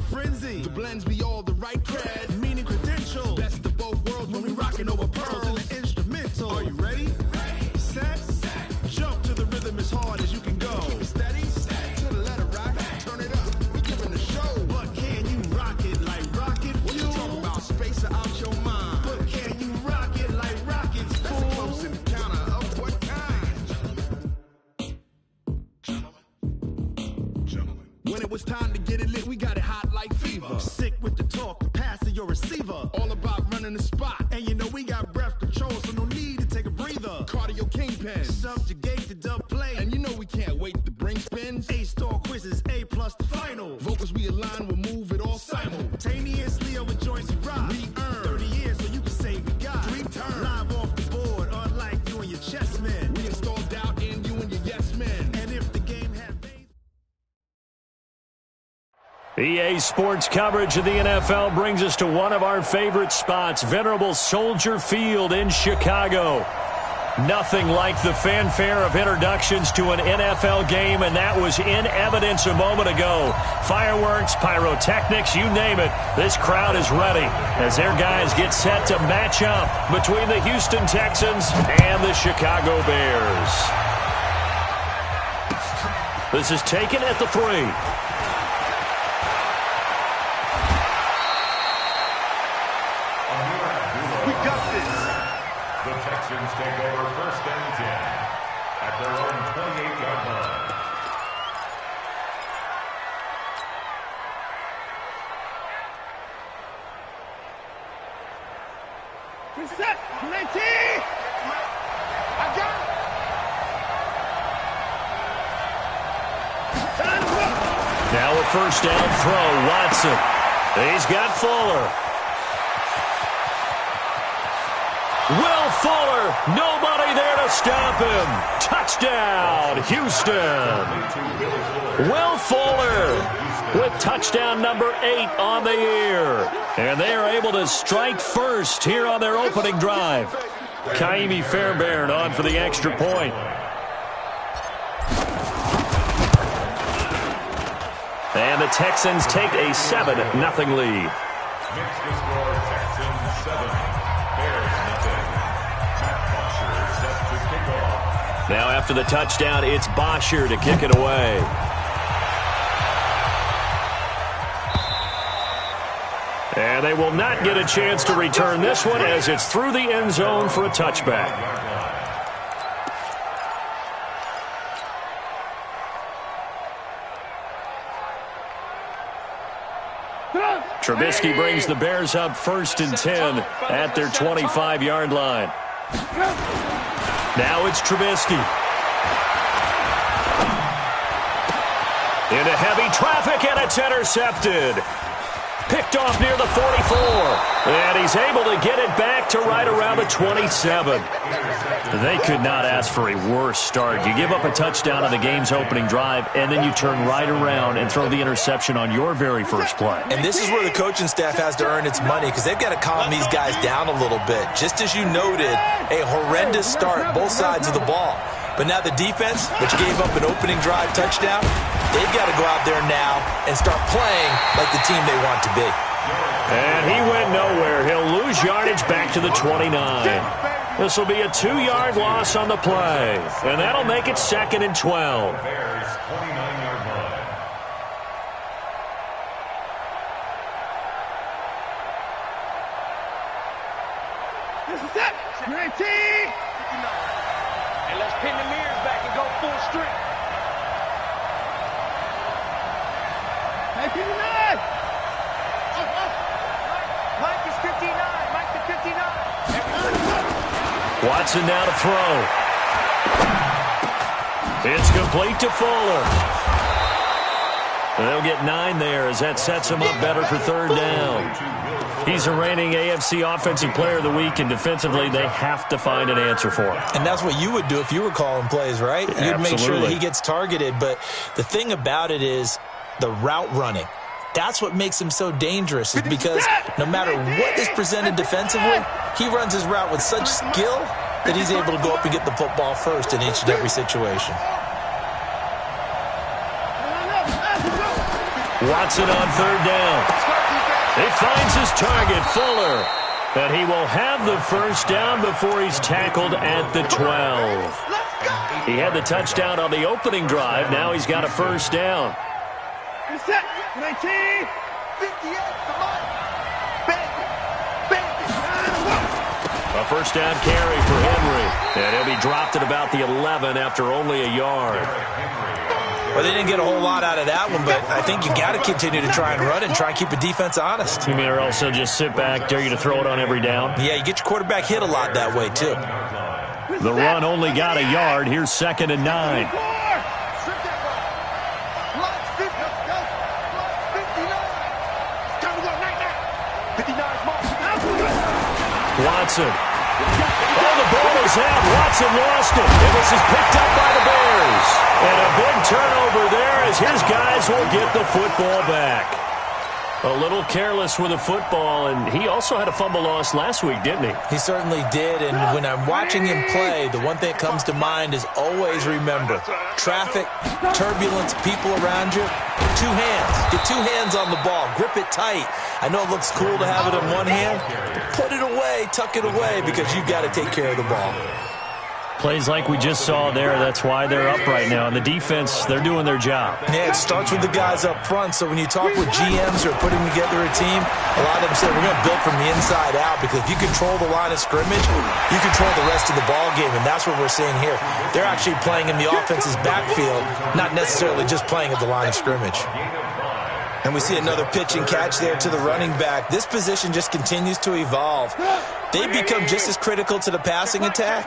a frenzy. The blends be all the right cred, meaning credentials. Best of both worlds when we rockin' over pearls in the instrumental. Are you ready? Set. Jump to the rhythm as hard as you can go. Keep it steady. To the letter rock. Turn it up. We giving the show. But can you rock it like rocket fuel? What you talking about? Space or out your mind? But can you rock it like rockets, fool? That's a close encounter of what kind? Gentlemen. When it was time to get it lit, we got it hot like fever. Sick with the talk, the pass of your receiver. All about running the spot. And you know we got breath control, so no need to take a breather. Cardio kingpin. Subjugate the dub play. And you know we can't wait to bring spins. A-star quizzes, A+ the final. Vocals we align, we'll move it all simultaneously over joints we rock. We earn 30 years, so you can say we got 3 turns. Live off the board, unlike you and your chess men. We install doubt in you and your yes men. And if the game had EA Sports coverage of the NFL brings us to one of our favorite spots, venerable Soldier Field in Chicago. Nothing like the fanfare of introductions to an NFL game, and that was in evidence a moment ago. Fireworks, pyrotechnics, you name it. This crowd is ready as their guys get set to match up between the Houston Texans and the Chicago Bears. This is taken at the 3. The Texans take over 1st and 10 at their own 28-yard line. set, 19. I got it. Now a 1st down throw, Watson. He's got Fuller. Will Fuller, nobody there to stop him. Touchdown, Houston. Will Fuller with touchdown number 8 on the year. And they are able to strike first here on their opening drive. Kaimi Fairbairn on for the extra point. And the Texans take a 7-0 lead. Next to score, Texans 7, Bears nothing. Matt Bosher set to kick off. Now after the touchdown, it's Bosher to kick it away. And they will not get a chance to return this one as it's through the end zone for a touchback. Trubisky brings the Bears up 1st and 10 at their 25-yard line. Now it's Trubisky. Into heavy traffic, and it's intercepted. Picked off near the 44. And he's able to get it back to right around the 27. They could not ask for a worse start. You give up a touchdown on the game's opening drive, and then you turn right around and throw the interception on your very first play. And this is where the coaching staff has to earn its money, because they've got to calm these guys down a little bit. Just as you noted, a horrendous start both sides of the ball. But now the defense, which gave up an opening drive touchdown, they've got to go out there now and start playing like the team they want to be. And he went nowhere. He'll lose yardage back to the 29. This will be a 2-yard loss on the play. And that'll make it 2nd and 12. Bears 29-yard line. This is it. 19. And let's pin the mirrors back and go full strength. 19. Mike is 59. Mike the 59. Watson now to throw. It's complete to Fuller. They'll get 9 there as that sets him up better for 3rd down. He's a reigning AFC Offensive Player of the Week, and defensively they have to find an answer for him. And that's what you would do if you were calling plays, right? You'd make sure that he gets targeted. But the thing about it is the route running. That's what makes him so dangerous, is because no matter what is presented defensively, he runs his route with such skill that he's able to go up and get the football first in each and every situation. Watson on third down. He finds his target, Fuller. And he will have the first down before he's tackled at the 12. He had the touchdown on the opening drive. Now he's got a first down. Set 19, 58, come on. A first down carry for Henry. And he'll be dropped at about the 11 after only a yard. Well, they didn't get a whole lot out of that one, but I think you got to continue to try and run and try and keep the defense honest. You mean or else they'll just sit back, dare you to throw it on every down? Yeah, you get your quarterback hit a lot that way, too. The run only got a yard. Here's 2nd and 9. Watson. Oh, the ball is out. Watson lost it. And this is picked up by the Bears. And a big turnover there as his guys will get the football back. A little careless with the football, and he also had a fumble loss last week, didn't he? He certainly did, and when I'm watching him play, the one thing that comes to mind is always remember, traffic, turbulence, people around you, 2 hands. Get 2 hands on the ball. Grip it tight. I know it looks cool to have it in one hand, but put it away, tuck it away, because you've got to take care of the ball. Plays like we just saw there, that's why they're up right now. And the defense, they're doing their job. Yeah, it starts with the guys up front. So when you talk with GMs who are putting together a team, a lot of them say we're going to build from the inside out, because if you control the line of scrimmage, you control the rest of the ball game, and that's what we're seeing here. They're actually playing in the offense's backfield, not necessarily just playing at the line of scrimmage. And we see another pitch and catch there to the running back. This position just continues to evolve. They become just as critical to the passing attack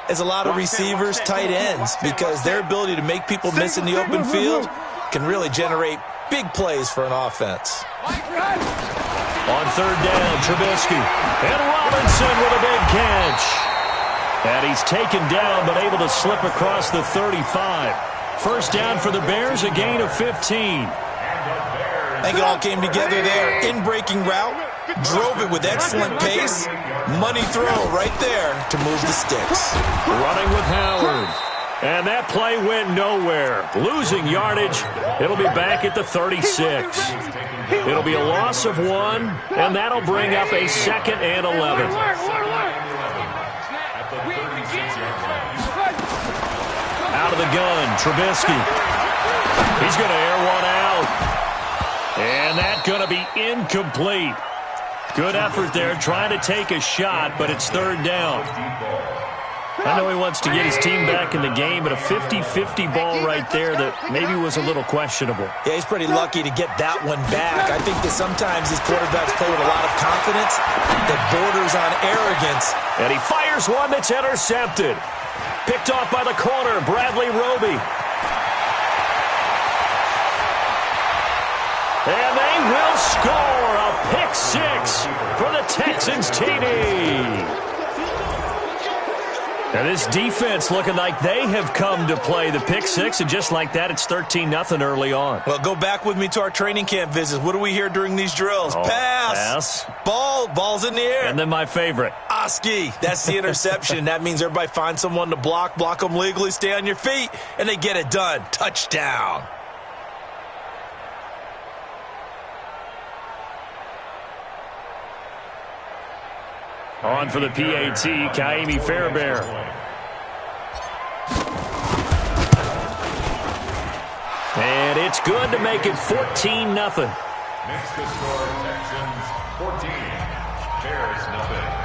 as a lot of receivers, tight ends, because their ability to make people miss in the open field can really generate big plays for an offense. On third down, Trubisky. And Robinson with a big catch. And he's taken down, but able to slip across the 35. First down for the Bears, a gain of 15. I think it all came together there. In-breaking route, drove it with excellent pace. Money throw right there to move the sticks. Running with Howard. And that play went nowhere. Losing yardage. It'll be back at the 36. It'll be a loss of 1, and that'll bring up a 2nd and 11. Out of the gun, Trubisky. He's going to air one out. And that's going to be incomplete. Good effort there, trying to take a shot, but it's third down. I know he wants to get his team back in the game, but a 50-50 ball right there that maybe was a little questionable. Yeah, he's pretty lucky to get that one back. I think that sometimes these quarterbacks play with a lot of confidence that borders on arrogance. And he fires one that's intercepted. Picked off by the corner, Bradley Roby. And they will score a pick-6 for the Texans TD. And this defense looking like they have come to play the pick-6, and just like that, it's 13-0 early on. Well, go back with me to our training camp visits. What do we hear during these drills? Pass. Ball's in the air. And then my favorite. Oski. That's the interception. That means everybody finds someone to block them legally, stay on your feet, and they get it done. Touchdown. On for the PAT, Kaimi Fairbairn. And it's good to make it 14-0. Next to score, Texans 14, Bears 0.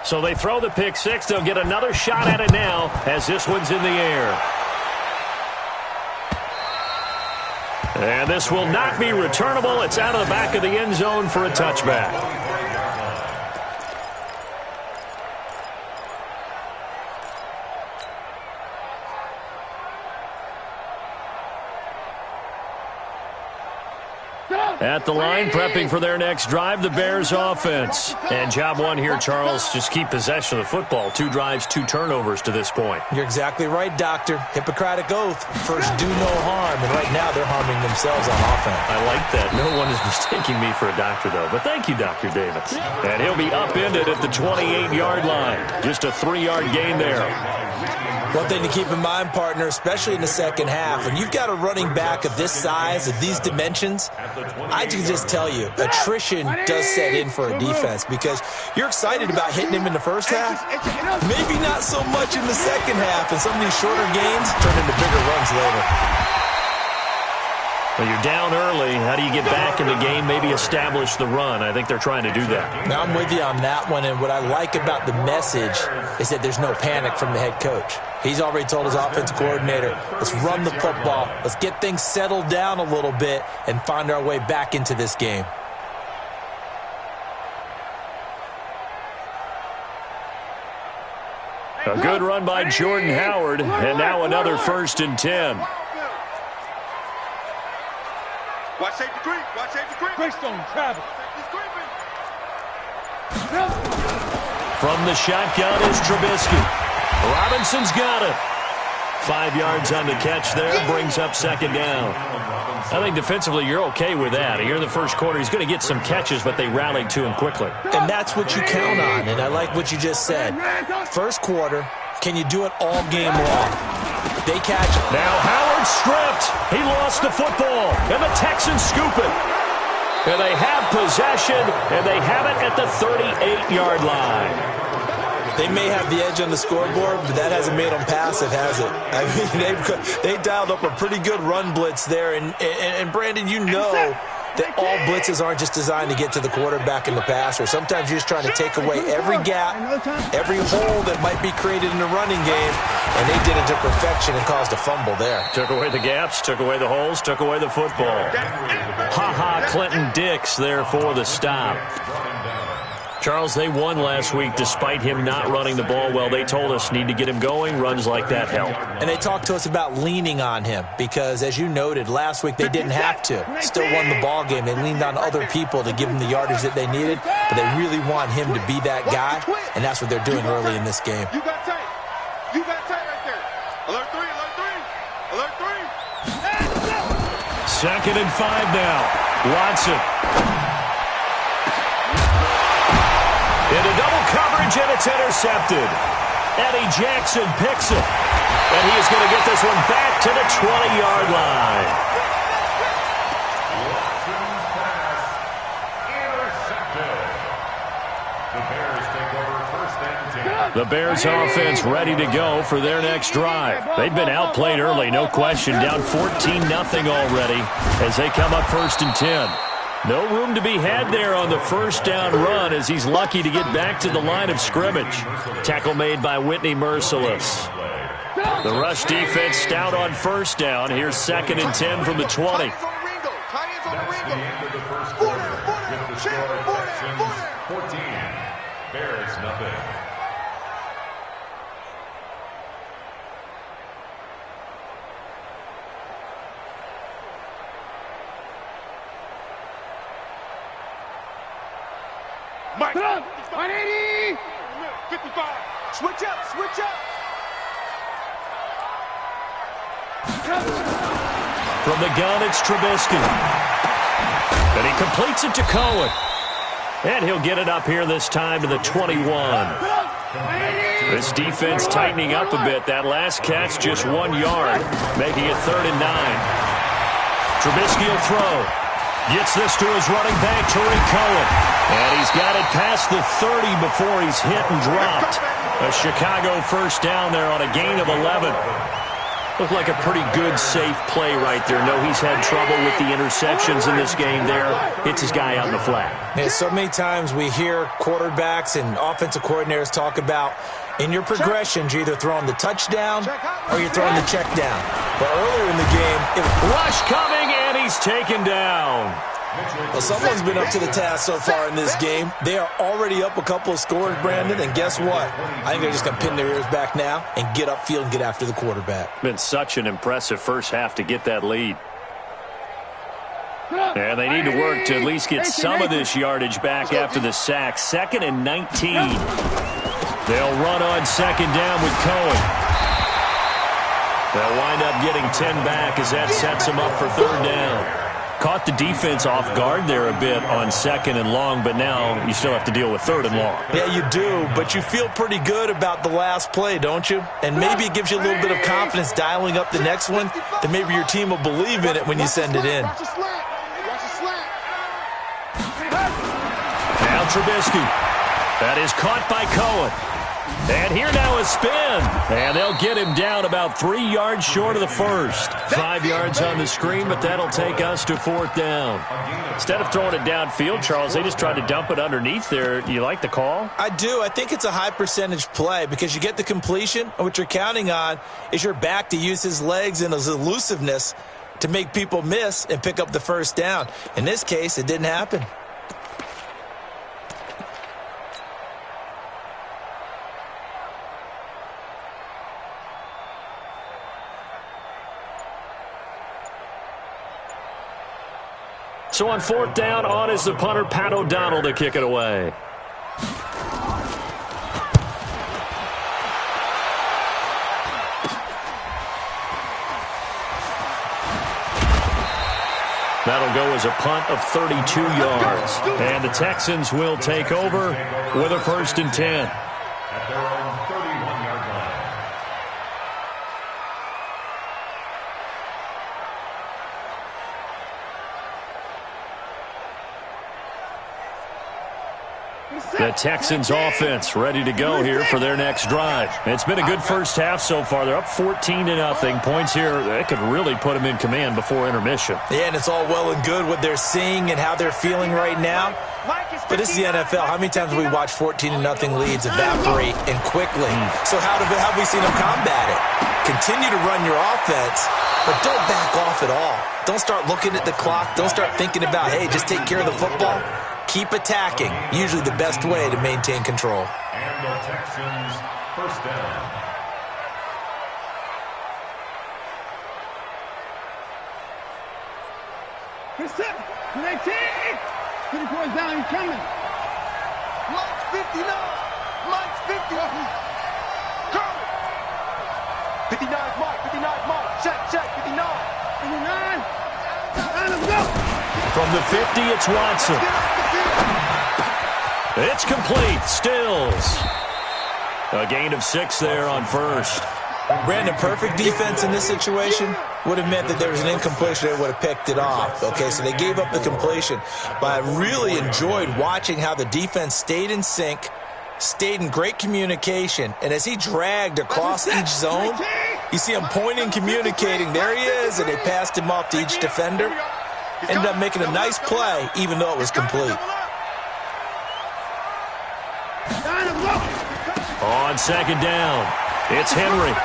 So they throw the pick-6. They'll get another shot at it now as this one's in the air. And this will not be returnable. It's out of the back of the end zone for a touchback. At the line, prepping for their next drive, the Bears offense. And job one here, Charles, just keep possession of the football. 2 drives, 2 turnovers to this point. You're exactly right, Doctor. Hippocratic oath. First, do no harm. And right now, they're harming themselves on offense. I like that. No one is mistaking me for a doctor, though. But thank you, Dr. Davis. And he'll be upended at the 28-yard line. Just a 3-yard gain there. One thing to keep in mind, partner, especially in the second half, when you've got a running back of this size, of these dimensions, I can just tell you, attrition does set in for a defense because you're excited about hitting him in the first half, maybe not so much in the second half, and some of these shorter gains turn into bigger runs later. Well, you're down early. How do you get back in the game, maybe establish the run? I think they're trying to do that. Now, I'm with you on that one, and what I like about the message is that there's no panic from the head coach. He's already told his offensive coordinator, let's run the football, let's get things settled down a little bit and find our way back into this game. A good run by Jordan Howard, and now another 1st and 10. Watch safety creep. Watch safety creep. Greystone, travel. From the shotgun is Trubisky. Robinson's got it. 5 yards on the catch there. Brings up 2nd down. I think defensively you're okay with that. Here in the first quarter, he's going to get some catches, but they rallied to him quickly. And that's what you count on, and I like what you just said. First quarter, can you do it all game long? They catch it. Now Howard stripped. He lost the football, and the Texans scoop it. And they have possession, and they have it at the 38-yard line. They may have the edge on the scoreboard, but that hasn't made them passive, has it? I mean, they dialed up a pretty good run blitz there. And Brandon, you know that all blitzes aren't just designed to get to the quarterback in the passer. Sometimes you're just trying to take away every gap, every hole that might be created in the running game, and they did it to perfection and caused a fumble there. Took away the gaps, took away the holes, took away the football. Ha-ha, Clinton Dix there for the stop. Charles, they won last week despite him not running the ball well. They told us need to get him going. Runs like that help. And they talked to us about leaning on him because, as you noted, last week they didn't have to. Still won the ball game. They leaned on other people to give them the yardage that they needed, but they really want him to be that guy, and that's what they're doing early in this game. You got tight. You got tight right there. Alert 3, alert 3. Alert 3. 2nd and 5 now. Watson. Into double coverage, and it's intercepted. Eddie Jackson picks it. And he is going to get this one back to the 20-yard line. The Bears offense ready to go for their next drive. They've been outplayed early, no question. Down 14-0 already as they come up 1st and 10. No room to be had there on the first down run as he's lucky to get back to the line of scrimmage. Tackle made by Whitney Merciless. The rush defense stout on 1st down. Here's 2nd and 10 from the 20. Bears nothing. Mike. 180. 55. Switch up, switch up. From the gun, it's Trubisky. And he completes it to Cohen. And he'll get it up here this time to the 21. This defense tightening up a bit. That last catch just 1 yard, making it 3rd and 9. Trubisky will throw. Gets this to his running back, Tariq Cohen. And he's got it past the 30 before he's hit and dropped. A Chicago 1st down there on a gain of 11. Looked like a pretty good, safe play right there. No, he's had trouble with the interceptions in this game there. Hits his guy out in the flat. Yeah, so many times we hear quarterbacks and offensive coordinators talk about in your progressions, you're either throwing the touchdown or you're throwing the check down. But earlier in the game, rush coming, and he's taken down. Well, someone's been up to the task so far in this game. They are already up a couple of scores, Brandon, and guess what? I think they're just going to pin their ears back now and get upfield and get after the quarterback. Been such an impressive first half to get that lead. And they need to work to at least get some of this yardage back after the sack. 2nd and 19. They'll run on 2nd down with Cohen. They'll wind up getting 10 back as that sets them up for 3rd down. Caught the defense off guard there a bit on 2nd and long, but now you still have to deal with 3rd and long. Yeah, you do, but you feel pretty good about the last play, don't you? And maybe it gives you a little bit of confidence dialing up the next one, that maybe your team will believe in it when you send it in. Now Trubisky. That is caught by Cohen. And here now a spin. And they'll get him down about 3 yards short of the first. 5 yards on the screen, but that'll take us to 4th down. Instead of throwing it downfield, Charles, they just tried to dump it underneath there. Do you like the call? I do. I think it's a high percentage play because you get the completion, and what you're counting on is your back to use his legs and his elusiveness to make people miss and pick up the 1st down. In this case, it didn't happen. So on 4th down, on is the punter, Pat O'Donnell, to kick it away. That'll go as a punt of 32 yards. And the Texans will take over with a 1st and 10. At their own 31-yard line. The Texans offense ready to go here for their next drive. It's been a good first half so far. They're up 14-0. Points here, that could really put them in command before intermission. Yeah, and it's all well and good what they're seeing and how they're feeling right now. But this is the NFL. How many times have we watched 14-0 leads evaporate and quickly? So how have we seen them combat it? Continue to run your offense, but don't back off at all. Don't start looking at the clock. Don't start thinking about, hey, just take care of the football. Keep attacking. Usually the best way to maintain control. And the Texans 1st down. Pretty boys down, he's coming. Mike's 59. Mike's 50. Curry. 59 is Mike. 59 is Mike. Check. 59. 59. Let's go. From the 50, it's Watson. It's complete. Stills. A gain of 6 there on 1st. Brandon, perfect defense in this situation would have meant that there was an incompletion. They would have picked it off. Okay, so they gave up the completion. But I really enjoyed watching how the defense stayed in sync, stayed in great communication, and as he dragged across each zone, you see him pointing, communicating. There he is, and they passed him off to each defender. Ended up making a nice play, even though it was complete. On 2nd down, it's Henry.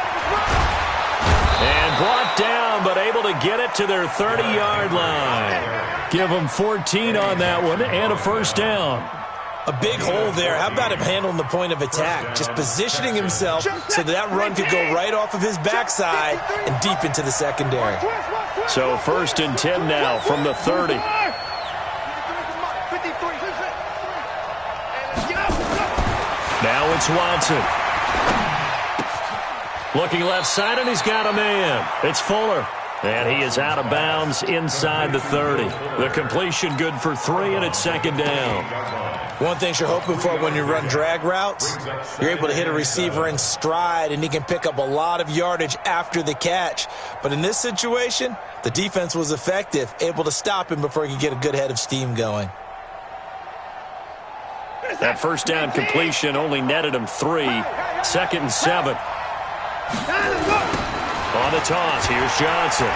And brought down, but able to get it to their 30-yard line. Give them 14 on that one and a 1st down. A big hole there. How about him handling the point of attack? Just positioning himself so that run could go right off of his backside and deep into the secondary. So 1st and 10 now from the 30. Now it's Watson. Looking left side, and he's got a man. It's Fuller. And he is out of bounds inside the 30. The completion good for 3, and it's 2nd down. One thing you're hoping for when you run drag routes, you're able to hit a receiver in stride, and he can pick up a lot of yardage after the catch. But in this situation, the defense was effective, able to stop him before he could get a good head of steam going. That 1st down completion only netted him 3. 2nd and 7. On the toss, here's Johnson.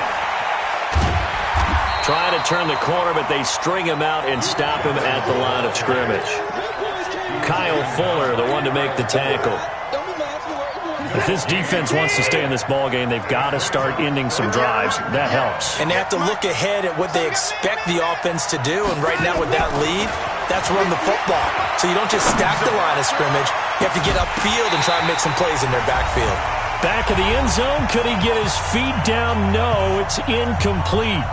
Trying to turn the corner, but they string him out and stop him at the line of scrimmage. Kyle Fuller, the one to make the tackle. If this defense wants to stay in this ballgame, they've got to start ending some drives. That helps. And they have to look ahead at what they expect the offense to do. And right now with that lead, that's run the football. So you don't just stack the line of scrimmage. You have to get upfield and try and make some plays in their backfield. Back of the end zone. Could he get his feet down? No, it's incomplete.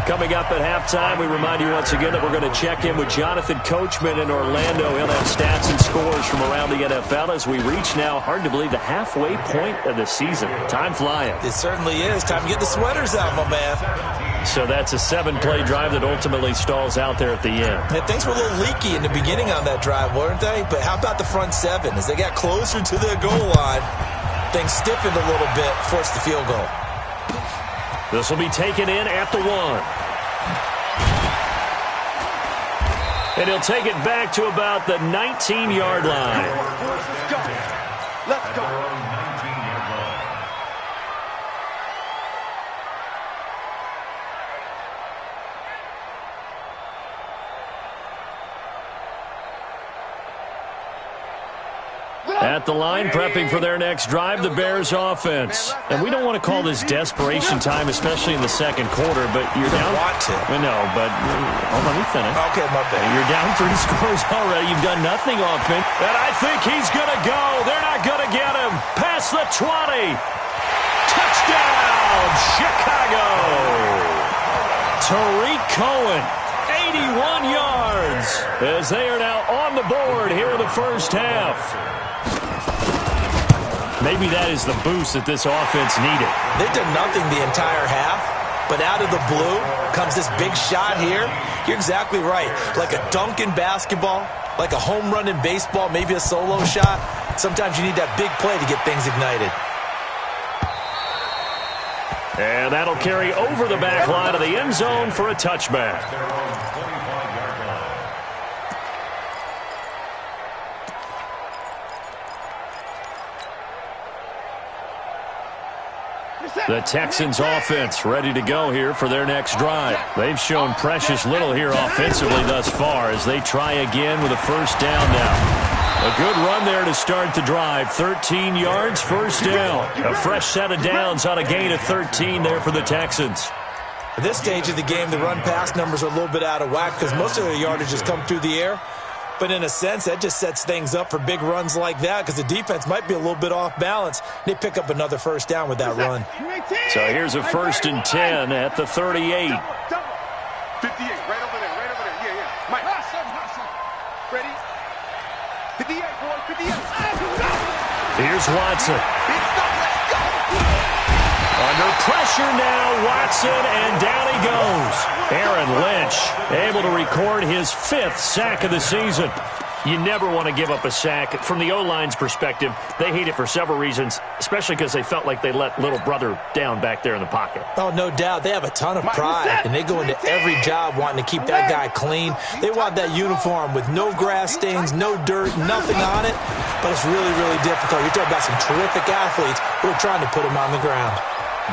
Coming up at halftime, we remind you once again that we're going to check in with Jonathan Coachman in Orlando. He'll have stats and scores from around the NFL as we reach now, hard to believe, the halfway point of the season. Time flying. It certainly is. Time to get the sweaters out, my man. So that's a 7-play drive that ultimately stalls out there at the end. And things were a little leaky in the beginning on that drive, weren't they? But how about the front 7? As they got closer to the goal line, things stiffened a little bit, forced the field goal. This will be taken in at the 1. And he'll take it back to about the 19-yard line. Let's go. Let's go. At the line, prepping for their next drive, the Bears offense. And we don't want to call this desperation time, especially in the second quarter, but you're down. Want to. No, but hold on, let me finish. Okay, my bad. You're down 3 scores already. You've done nothing offense. And I think he's going to go. They're not going to get him. Past the 20. Touchdown, Chicago. Tariq Cohen, 81 yards, as they are now on the board here in the first half. Maybe that is the boost that this offense needed. They've done nothing the entire half, but out of the blue comes this big shot here. You're exactly right. Like a dunk in basketball, like a home run in baseball, maybe a solo shot. Sometimes you need that big play to get things ignited. And that'll carry over the back line of the end zone for a touchback. The Texans offense ready to go here for their next drive. They've shown precious little here offensively thus far as they try again with a first down now. A good run there to start the drive. 13 yards, first down. A fresh set of downs on a gain of 13 there for the Texans. At this stage of the game, the run-pass numbers are a little bit out of whack because most of their yardage has come through the air. But in a sense, that just sets things up for big runs like that because the defense might be a little bit off balance. They pick up another first down with that run. So here's a 1st and 10 at the 38. 58, right over there, yeah. Mike, ready? 58, boy, 58. Here's Watson. Under pressure now, Watson, and down he goes. Aaron Lynch able to record his 5th sack of the season. You never want to give up a sack. From the O-line's perspective, they hate it for several reasons, especially because they felt like they let little brother down back there in the pocket. Oh, no doubt. They have a ton of pride, and they go into every job wanting to keep that guy clean. They want that uniform with no grass stains, no dirt, nothing on it. But it's really, really difficult. You're talking about some terrific athletes who are trying to put him on the ground.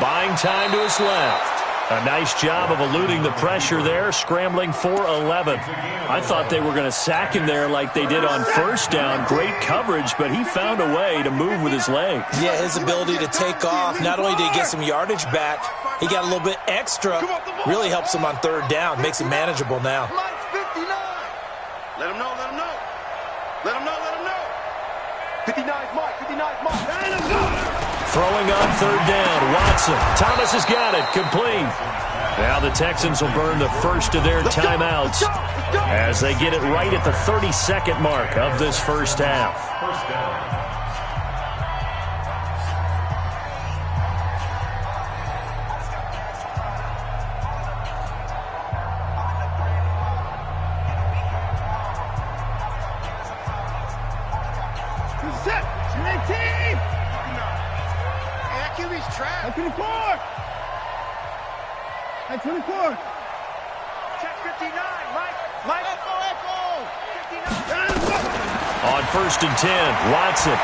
Buying time to his left. A nice job of eluding the pressure there, scrambling for 11. I thought they were going to sack him there like they did on first down. Great coverage, but he found a way to move with his legs. Yeah, his ability to take off, not only did he get some yardage back, he got a little bit extra. Really helps him on 3rd down, makes it manageable now. Mike's 59. Let him know. 59's Mike. Throwing on 3rd down, Watson. Thomas has got it, complete. Now the Texans will burn the first of their timeouts as they get it right at the 32nd mark of this first half. First down. At 24. Check 59, Mike. Echo. 59. On 1st and 10, Watson.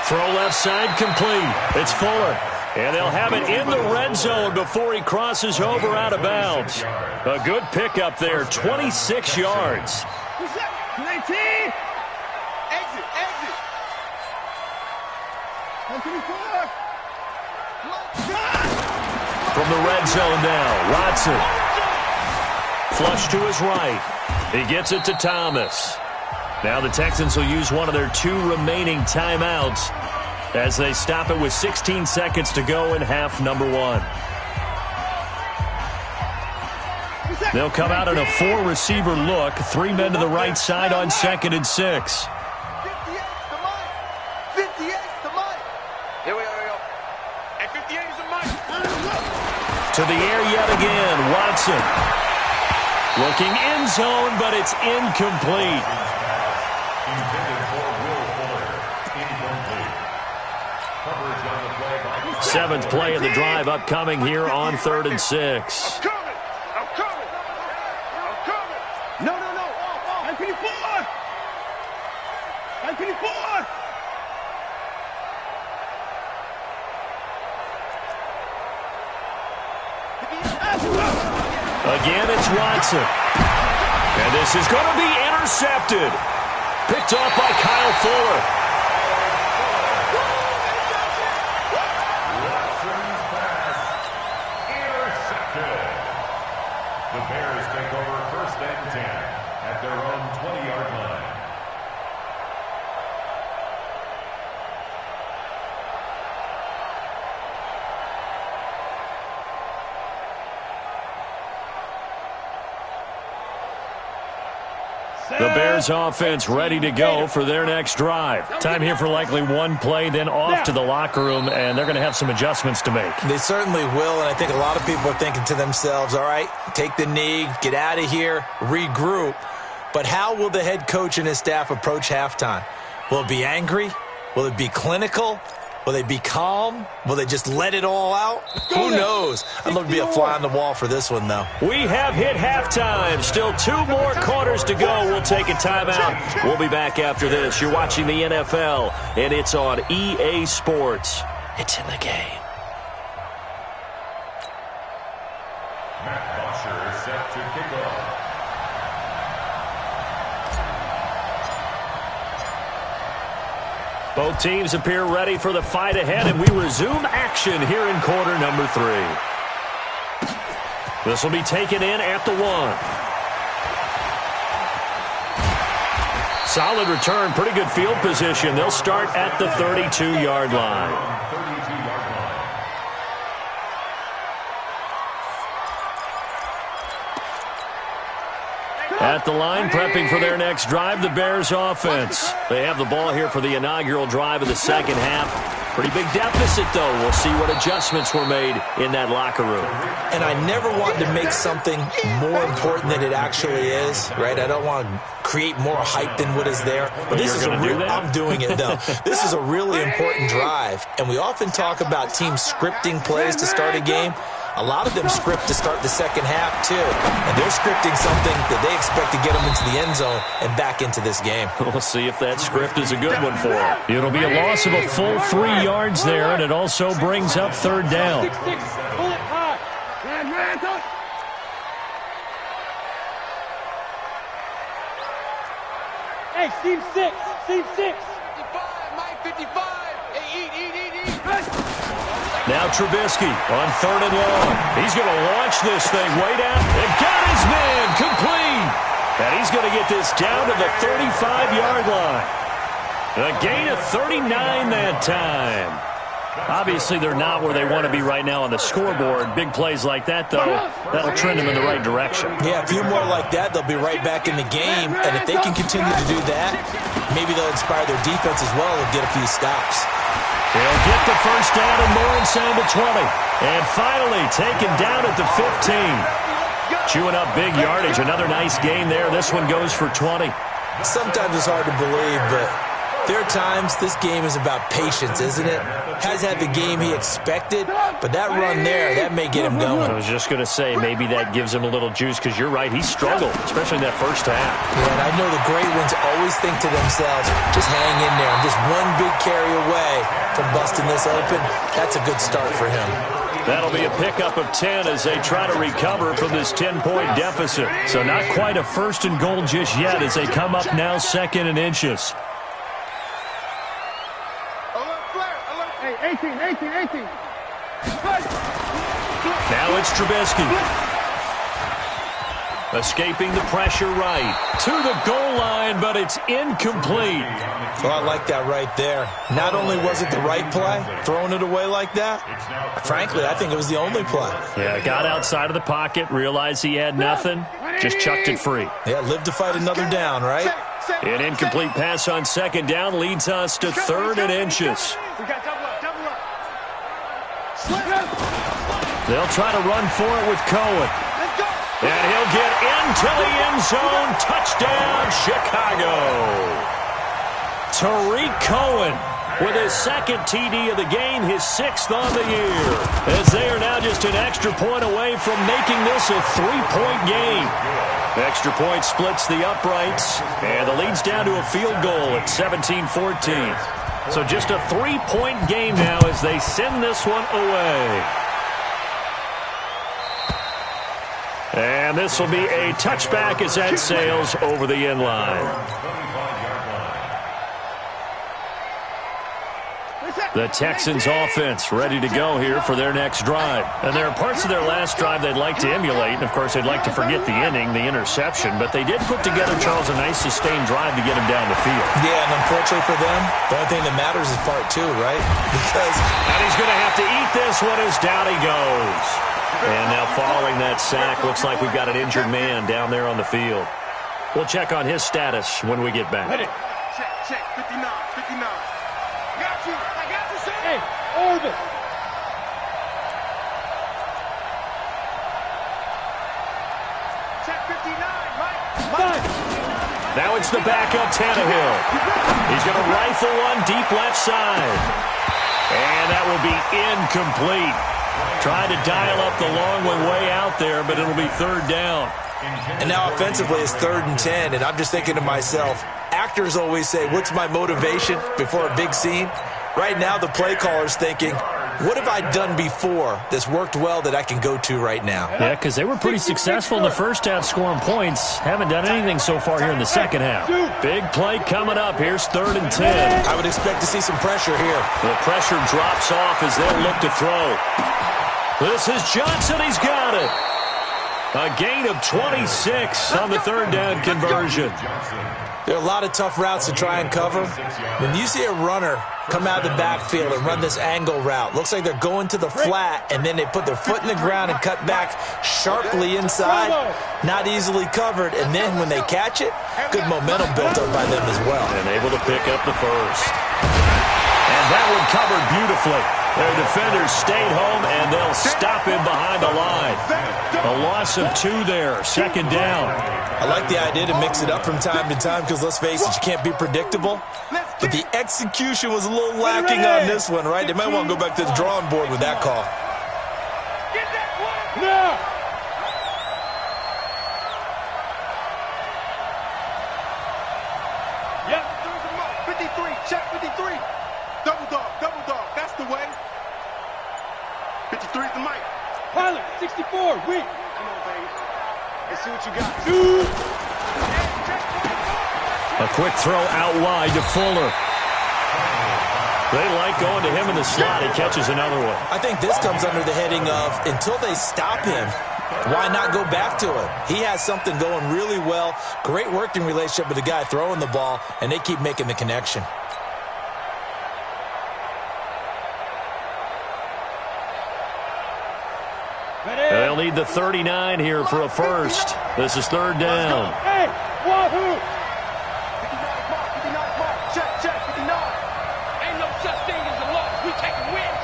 Throw left side complete. It's Fuller. And they'll have it in the red zone before he crosses over out of bounds. A good pickup there, 26 yards. 19. Exit. 24. From the red zone now, Watson. Flush to his right. He gets it to Thomas. Now the Texans will use one of their 2 remaining timeouts as they stop it with 16 seconds to go in half number 1. They'll come out in a 4-receiver look. 3 men to the right side on 2nd and 6. 58's the money. 58's the money. Here we go. And 58 is the money. To the air yet again. Watson. Looking end zone, but it's incomplete. Intended for Will Fuller. Incomplete. Coverage on the play by 7th play of the drive upcoming here on 3rd and 6. I'm coming. No. 924. 924. Again, it's Watson. And this is going to be intercepted. Picked off by Kyle Fuller. Watson's pass. Intercepted. The Bears take over 1st and 10 at their own 20-yard line. The Bears offense ready to go for their next drive. Time here for likely one play, then off to the locker room, and they're going to have some adjustments to make. They certainly will, and I think a lot of people are thinking to themselves, all right, take the knee, get out of here, regroup. But how will the head coach and his staff approach halftime? Will it be angry? Will it be clinical? Will they be calm? Will they just let it all out? Who knows? I'd love to be a fly on the wall for this one, though. We have hit halftime. Still 2 more quarters to go. We'll take a timeout. We'll be back after this. You're watching the NFL, and it's on EA Sports. It's in the game. Matt Bosher is set to kick off. Both teams appear ready for the fight ahead, and we resume action here in quarter number 3. This will be taken in at the 1. Solid return, pretty good field position. They'll start at the 32-yard line. 32-yard line. At the line, prepping for their next drive, the Bears offense. They have the ball here for the inaugural drive of the second half. Pretty big deficit, though. We'll see what adjustments were made in that locker room. And I never want to make something more important than it actually is, right? I don't want to create more hype than what is there. But this is I'm doing it, though. This is a really important drive. And we often talk about teams scripting plays to start a game. A lot of them script to start the second half, too. And they're scripting something that they expect to get them into the end zone and back into this game. We'll see if that script is a good one for them. It'll be a loss of a full 3 yards there, and it also brings up 3rd down. Hey, seam 6. 55, Mike, 55. Hey, eat. Now Trubisky on 3rd and long. He's going to launch this thing way down and got his man complete. And he's going to get this down to the 35-yard line. A gain of 39 that time. Obviously, they're not where they want to be right now on the scoreboard. Big plays like that, though, that'll trend them in the right direction. Yeah, a few more like that, they'll be right back in the game. And if they can continue to do that, maybe they'll inspire their defense as well and get a few stops. They'll get the first down and more inside the 20. And finally taken down at the 15. Chewing up big yardage. Another nice gain there. This one goes for 20. Sometimes it's hard to believe, but there are times this game is about patience, isn't it? Has had the game he expected, but that run there, that may get him going. I was just going to say, maybe that gives him a little juice, because you're right, he struggled, especially in that first half. Yeah, and I know the great ones always think to themselves, just hang in there. I'm just one big carry away from busting this open. That's a good start for him. That'll be a pickup of 10 as they try to recover from this 10-point deficit. So not quite a 1st and goal just yet as they come up now 2nd and inches. Hey, 18. Now it's Trubisky. Escaping the pressure right. To the goal line, but it's incomplete. Well, I like that right there. Not only was it the right play, throwing it away like that, frankly, I think it was the only play. Yeah, got outside of the pocket, realized he had nothing, just chucked it free. Yeah, live to fight another down, right? An incomplete pass on second down leads us to 3rd and inches. We got double up, double up. They'll try to run for it with Cohen. And he'll get into the end zone. Touchdown, Chicago. Tariq Cohen with his second TD of the game, his 6th on the year. As they are now just an extra point away from making this a 3-point game. Extra point splits the uprights, and the lead's down to a field goal at 17-14. So just a 3-point game now as they send this one away. And this will be a touchback as that sails over the end line. The Texans offense ready to go here for their next drive. And there are parts of their last drive they'd like to emulate. And, of course, they'd like to forget the inning, the interception. But they did put together, Charles, a nice sustained drive to get him down the field. Yeah, and unfortunately for them, the only thing that matters is part 2, right? And he's going to have to eat this one as down he goes. And now following that sack, looks like we've got an injured man down there on the field. We'll check on his status when we get back. Check, 59, 59. Got you, I got you, sir. Hey, orbit. Check 59, Mike. Now it's the backup Tannehill. He's going to rifle one deep left side. And that will be incomplete. Trying to dial up the long one way out there, but it'll be 3rd down. And now offensively it's 3rd and 10, and I'm just thinking to myself, actors always say, what's my motivation before a big scene? Right now the play caller's thinking, what have I done before that's worked well that I can go to right now? Yeah, because they were pretty successful in the first half scoring points. Haven't done anything so far here in the second half. Big play coming up. Here's 3rd and 10. I would expect to see some pressure here. The pressure drops off as they'll look to throw. This is Johnson. He's got it. A gain of 26 on the 3rd down conversion. There are a lot of tough routes to try and cover. When you see a runner come out of the backfield and run this angle route, looks like they're going to the flat, and then they put their foot in the ground and cut back sharply inside, not easily covered, and then when they catch it, good momentum built up by them as well. And able to pick up the first. And that one covered beautifully. Their defenders stayed home, and they'll stop him behind the line. A loss of 2 there, 2nd down. I like the idea to mix it up from time to time because, let's face it, you can't be predictable. But the execution was a little lacking on this one, right? They might want to go back to the drawing board with that call. No. Yep. 53, check 53. Double dog, that's the way. 53 is the mic. Pilot, 64, weak. Come on, baby. Let's see what you got. A quick throw out wide to Fuller. They like going to him in the slot. He catches another one. I think this comes under the heading of, until they stop him, why not go back to him? He has something going really well. Great working relationship with the guy throwing the ball, and they keep making the connection. They'll need the 39 here for a first. This is 3rd down. Hey, wahoo! 59 mark. Check 59. Ain't no such thing as a loss. We taking wins.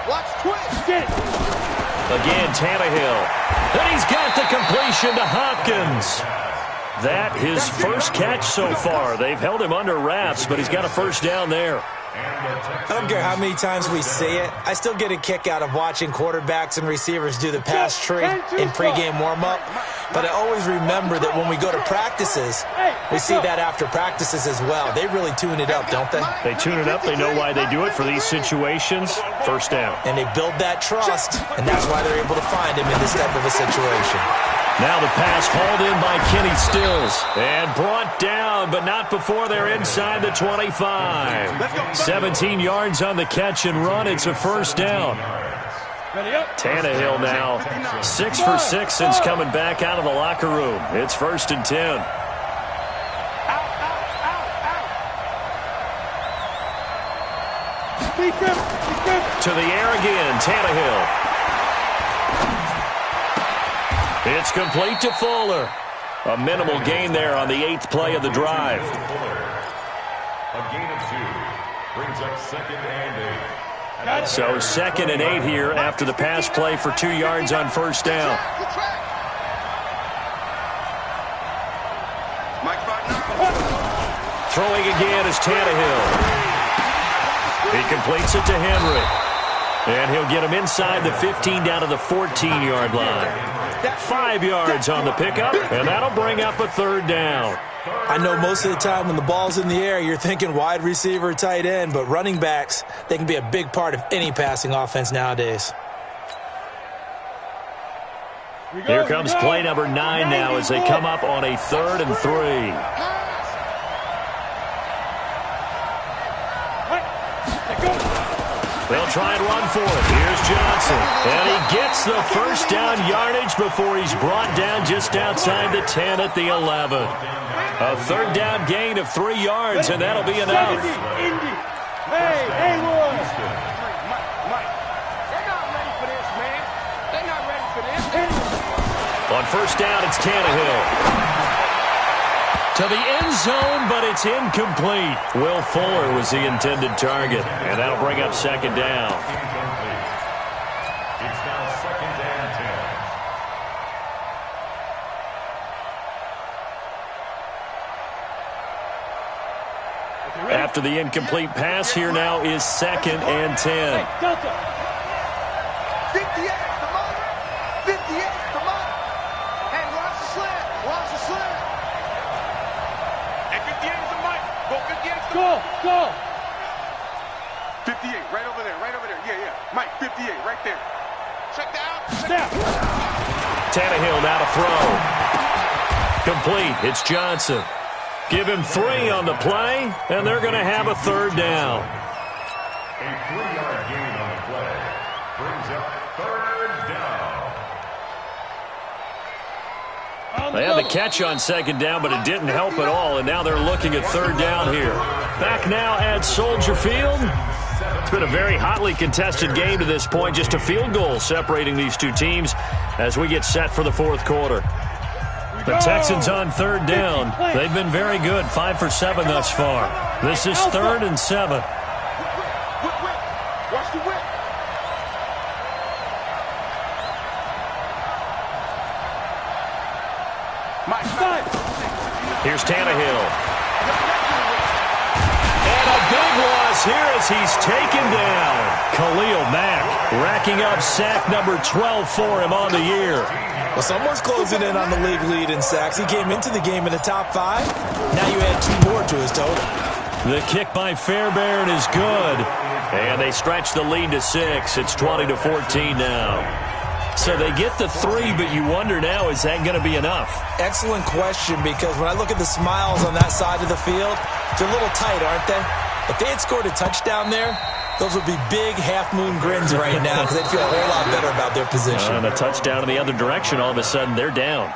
Watch twist. Get it. Again, Tannehill. And he's got the completion to Hopkins. That his first catch so far. They've held him under wraps, but he's got a first down there. I don't care how many times we say it, I still get a kick out of watching quarterbacks and receivers do the pass tree in pregame warm-up. But I always remember that when we go to practices, we see that after practices as well. They really tune it up, don't they? They tune it up. They know why they do it for these situations. First down. And they build that trust, and that's why they're able to find him in this type of a situation. Now the pass hauled in by Kenny Stills. And brought down, but not before they're inside the 25. 17 yards on the catch and run. It's a first down. Tannehill now 6 for 6 since coming back out of the locker room. It's 1st and 10. To the air again, Tannehill. It's complete to Fuller. A minimal gain there on the 8th play of the drive. A gain of 2 brings up 2nd and 8. So 2nd and 8 here after the pass play for 2 yards on 1st down. Throwing again is Tannehill. He completes it to Henry. And he'll get him inside the 15 down to the 14-yard line. 5 yards on the pickup, and that'll bring up a 3rd down. I know most of the time when the ball's in the air, you're thinking wide receiver, tight end, but running backs, they can be a big part of any passing offense nowadays. Here comes play number 9 now as they come up on a 3rd and 3. They'll try and run for it. Here's Johnson. And he gets the 1st down yardage before he's brought down just outside the 10 at the 11. A 3rd down gain of 3 yards, and that'll be enough. Hey, Lord. Mike. They're not ready for this, man. They're not ready for this. On 1st down, it's Tannehill. To the end zone, but it's incomplete. Will Fuller was the intended target, and that'll bring up 2nd down. It's now 2nd and 10. After the incomplete pass, here now is 2nd and 10. 58, come on. 58, come on. Hey, watch the slant. Watch the slant. Hey, 58 is the mic. Go 58 is the mic. Go. 58, right over there. Yeah. Mike, 58, right there. Check down. Tannehill now to throw. Complete. It's Johnson. Give him 3 on the play, and they're going to have a 3rd down. A 3-yard gain on the play brings up 3rd down. They had the catch on 2nd down, but it didn't help at all, and now they're looking at 3rd down here. Back now at Soldier Field. It's been a very hotly contested game to this point, just a field goal separating these two teams as we get set for the 4th quarter. The Texans on 3rd down. They've been very good, 5 for 7 thus far. This is 3rd and 7. Watch the whip. Here's Tannehill. And a big loss here as he's taken down. Khalil Mack racking up sack number 12 for him on the year. Well, someone's closing in on the league lead in sacks. He came into the game in the top 5. Now you add 2 more to his total. The kick by Fairbairn is good. And they stretch the lead to 6. It's 20-14 now. So they get the 3, but you wonder now, is that going to be enough? Excellent question, because when I look at the smiles on that side of the field, they're a little tight, aren't they? If they had scored a touchdown there, those would be big half-moon grins right now because they'd feel a whole lot better about their position. And a touchdown in the other direction, all of a sudden they're down.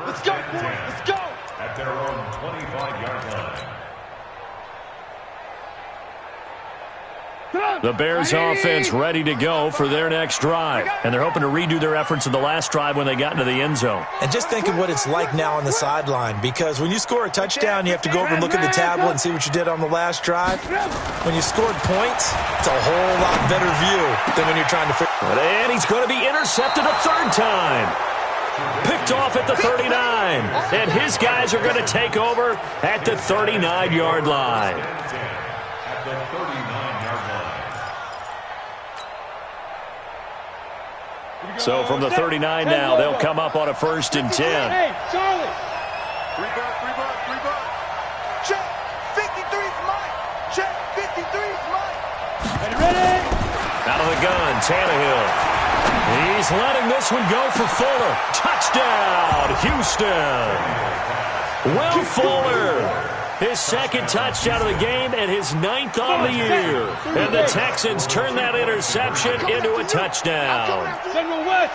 Let's go, boys. Let's go. At their own 25-yard line. The Bears offense ready to go for their next drive. And they're hoping to redo their efforts in the last drive when they got into the end zone. And just think of what it's like now on the sideline, because when you score a touchdown, you have to go over and look at the tablet and see what you did on the last drive. When you scored points, it's a whole lot better view than when you're trying to figure. And he's going to be intercepted a 3rd time. Picked off at the 39. And his guys are going to take over at the 39-yard line. At the 39-yard line. So from the 39 now, they'll come up on a 1st and 10. Hey, Charlie. 3 bucks. Check. 53's mine. Check. 53's mine. Ready? Out of the gun, Tannehill. He's letting this one go for Fuller. Touchdown, Houston. Will Fuller, his 2nd touchdown of the game and his 9th on the year. And the Texans turn that interception into a touchdown. General West.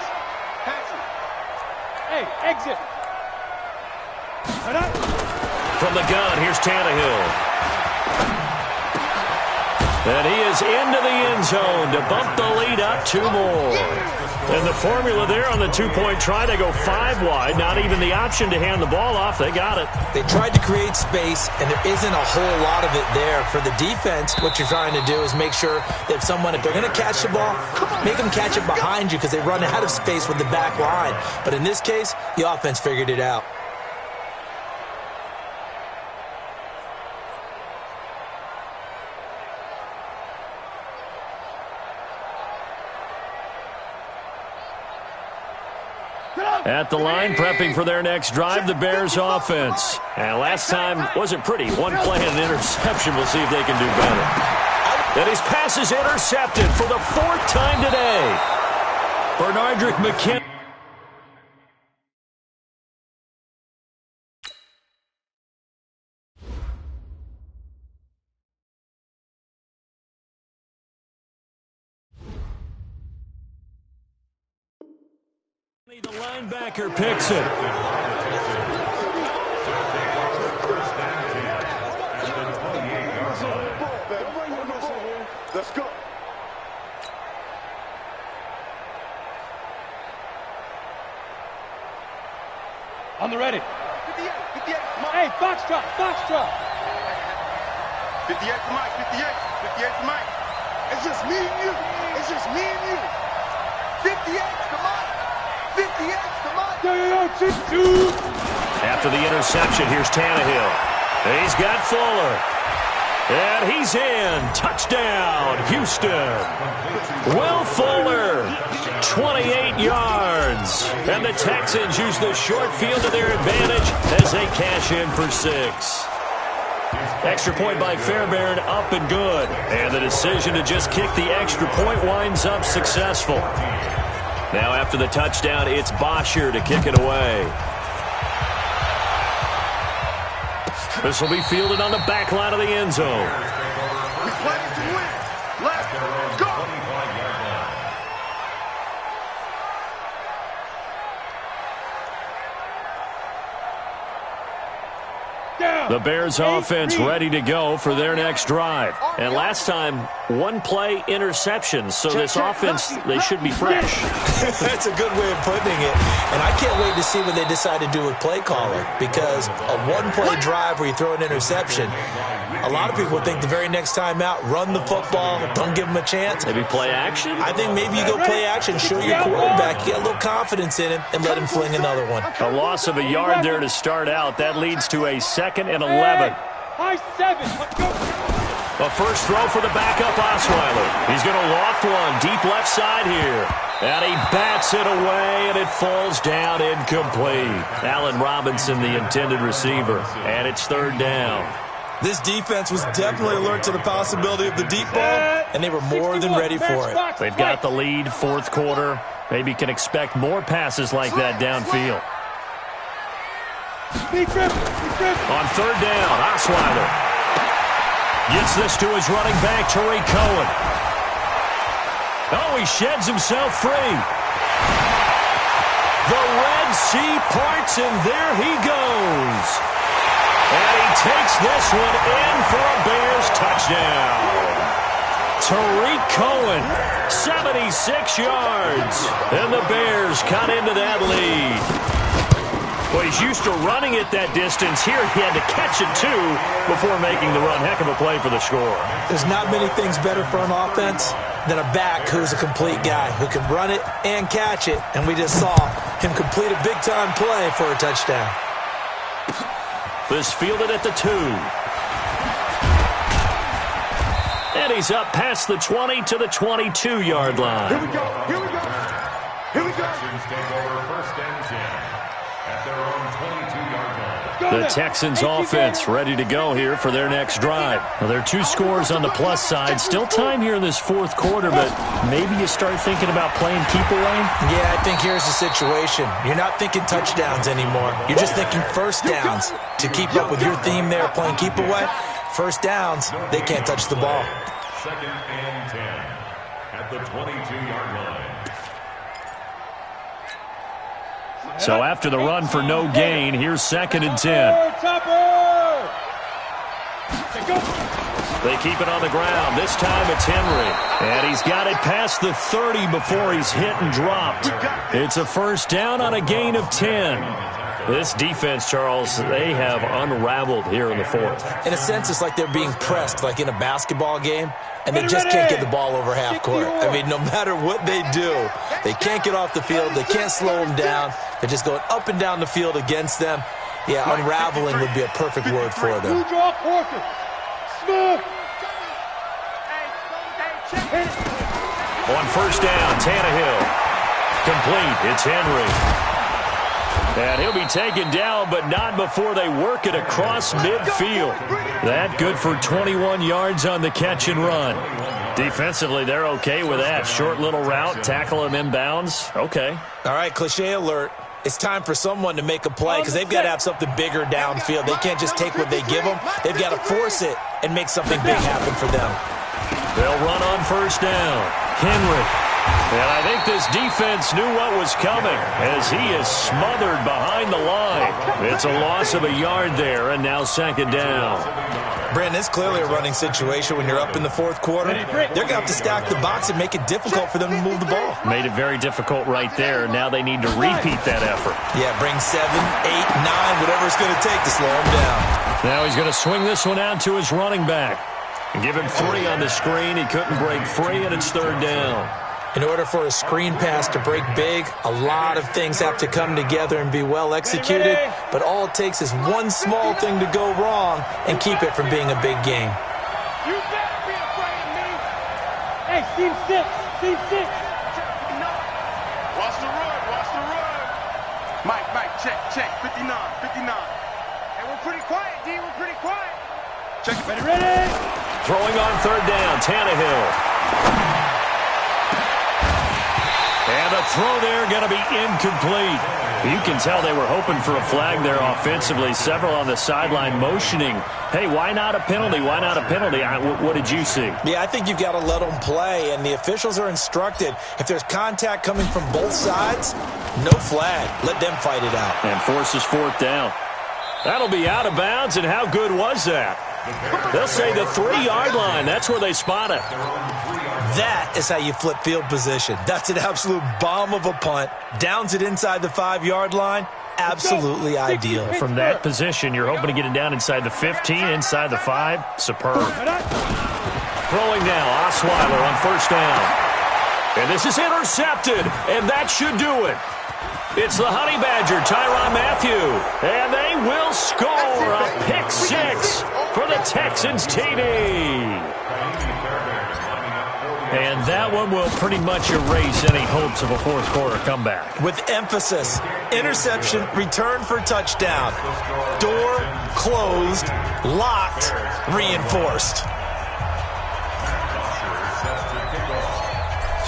Hey, exit. From the gun, here's Tannehill. And he is into the end zone to bump the lead up 2 more. And the formula there on the 2-point try, they go 5 wide. Not even the option to hand the ball off. They got it. They tried to create space, and there isn't a whole lot of it there. For the defense, what you're trying to do is make sure that if they're going to catch the ball, make them catch it behind you because they run out of space with the back line. But in this case, the offense figured it out. At the line, prepping for their next drive, the Bears offense. And last time wasn't pretty. 1 play and an interception. We'll see if they can do better. And his pass is intercepted for the 4th time today. Bernardrick McKinnon. The linebacker picks it. Let's go. On the ready. 58, Hey, Foxtrot. 58 to Mike, 58 to Mike. It's just me and you. 58 to Mike. 58 to Mike. After the interception, here's Tannehill. He's got Fuller. And he's in. Touchdown, Houston. Will Fuller, 28 yards. And the Texans use the short field to their advantage as they cash in for 6. Extra point by Fairbairn, up and good. And the decision to just kick the extra point winds up successful. Now after the touchdown, it's Bosher to kick it away. This will be fielded on the back line of the end zone. We play to win. Let's go. The Bears offense ready to go for their next drive. And last time, 1 play interceptions. So this offense, they should be fresh. That's a good way of putting it. And I can't wait to see what they decide to do with play calling. Because a 1-play drive where you throw an interception, a lot of people think the very next time out, run the football, don't give them a chance. Maybe play action? I think maybe you go play action, show your quarterback, get a little confidence in him, and let him fling another one. A loss of a yard there to start out. That leads to a 2nd and 11. High 7. Let's go. A first throw for the backup Osweiler. He's going to loft one deep left side here. And he bats it away, and it falls down incomplete. Allen Robinson, the intended receiver. And it's 3rd down. This defense was definitely alert to the possibility of the deep ball, and they were more than ready for it. They've got the lead, 4th quarter. Maybe can expect more passes like that downfield. On 3rd down, Osweiler gets this to his running back, Tariq Cohen. Oh, he sheds himself free. The Red Sea parts, and there he goes. And he takes this one in for a Bears touchdown. Tariq Cohen, 76 yards. And the Bears cut into that lead. Well, he's used to running it that distance. Here he had to catch it, too, before making the run. Heck of a play for the score. There's not many things better for an offense than a back who's a complete guy, who can run it and catch it. And we just saw him complete a big-time play for a touchdown. This fielded at the 2. And he's up past the 20 to the 22-yard line. Here we go. Here we go. Here we go. Texans take over 1st and 10 at their own 22-yard line. The Texans offense ready to go here for their next drive. Well, there are 2 scores on the plus side. Still time here in this 4th quarter, but maybe you start thinking about playing keep away? Yeah, I think here's the situation. You're not thinking touchdowns anymore. You're just thinking first downs. To keep up with your theme there, playing keep away, first downs, they can't touch the ball. 2nd and 10 at the 22-yard line. So after the run for no gain, here's 2nd and 10. They keep it on the ground. This time it's Henry. And he's got it past the 30 before he's hit and dropped. It's a first down on a gain of 10. This defense, Charles, they have unraveled here in the 4th. In a sense, it's like they're being pressed, like in a basketball game, and they just can't get the ball over half court. I mean, no matter what they do, they can't get off the field. They can't slow them down. They're just going up and down the field against them. Yeah, unraveling would be a perfect word for them. On first down, Tannehill. Complete. It's Henry. And he'll be taken down, but not before they work it across midfield. That good for 21 yards on the catch and run. Defensively, they're okay with that. Short little route, tackle him inbounds. Okay. All right, cliche alert. It's time for someone to make a play because they've got to have something bigger downfield. They can't just take what they give them. They've got to force it and make something big happen for them. They'll run on first down. Henry. And I think this defense knew what was coming as he is smothered behind the line. It's a loss of a yard there, and now 2nd down. Brandon, it's clearly a running situation when you're up in the 4th quarter. They're going to have to stack the box and make it difficult for them to move the ball. Made it very difficult right there. Now they need to repeat that effort. Yeah, bring 7, 8, 9, whatever it's going to take to slow him down. Now he's going to swing this one out to his running back. And give him 3 on the screen. He couldn't break free, and it's 3rd down. In order for a screen pass to break big, a lot of things have to come together and be well executed, but all it takes is one small thing to go wrong and keep it from being a big game. You better be afraid of me. Hey, team 6. Watch the run. Mike, check, 59. Hey, we're pretty quiet, D, we're pretty quiet. Check, Ready? Throwing on 3rd down, Tannehill. And the throw there going to be incomplete. You can tell they were hoping for a flag there offensively. Several on the sideline motioning. Hey, why not a penalty? Why not a penalty? What did you see? Yeah, I think you've got to let them play, and the officials are instructed. If there's contact coming from both sides, no flag. Let them fight it out. And forces 4th down. That'll be out of bounds, and how good was that? They'll say the 3-yard line. That's where they spot it. That is how you flip field position. That's an absolute bomb of a punt. Downs it inside the 5-yard line. Absolutely ideal. From that position, you're hoping to get it down inside the 15, inside the 5. Superb. Throwing now, Osweiler on first down. And this is intercepted, and that should do it. It's the Honey Badger, Tyrann Mathieu. And they will score a pick 6 for the Texans TD. And that one will pretty much erase any hopes of a 4th quarter comeback. With emphasis, interception, return for touchdown. Door closed, locked, reinforced.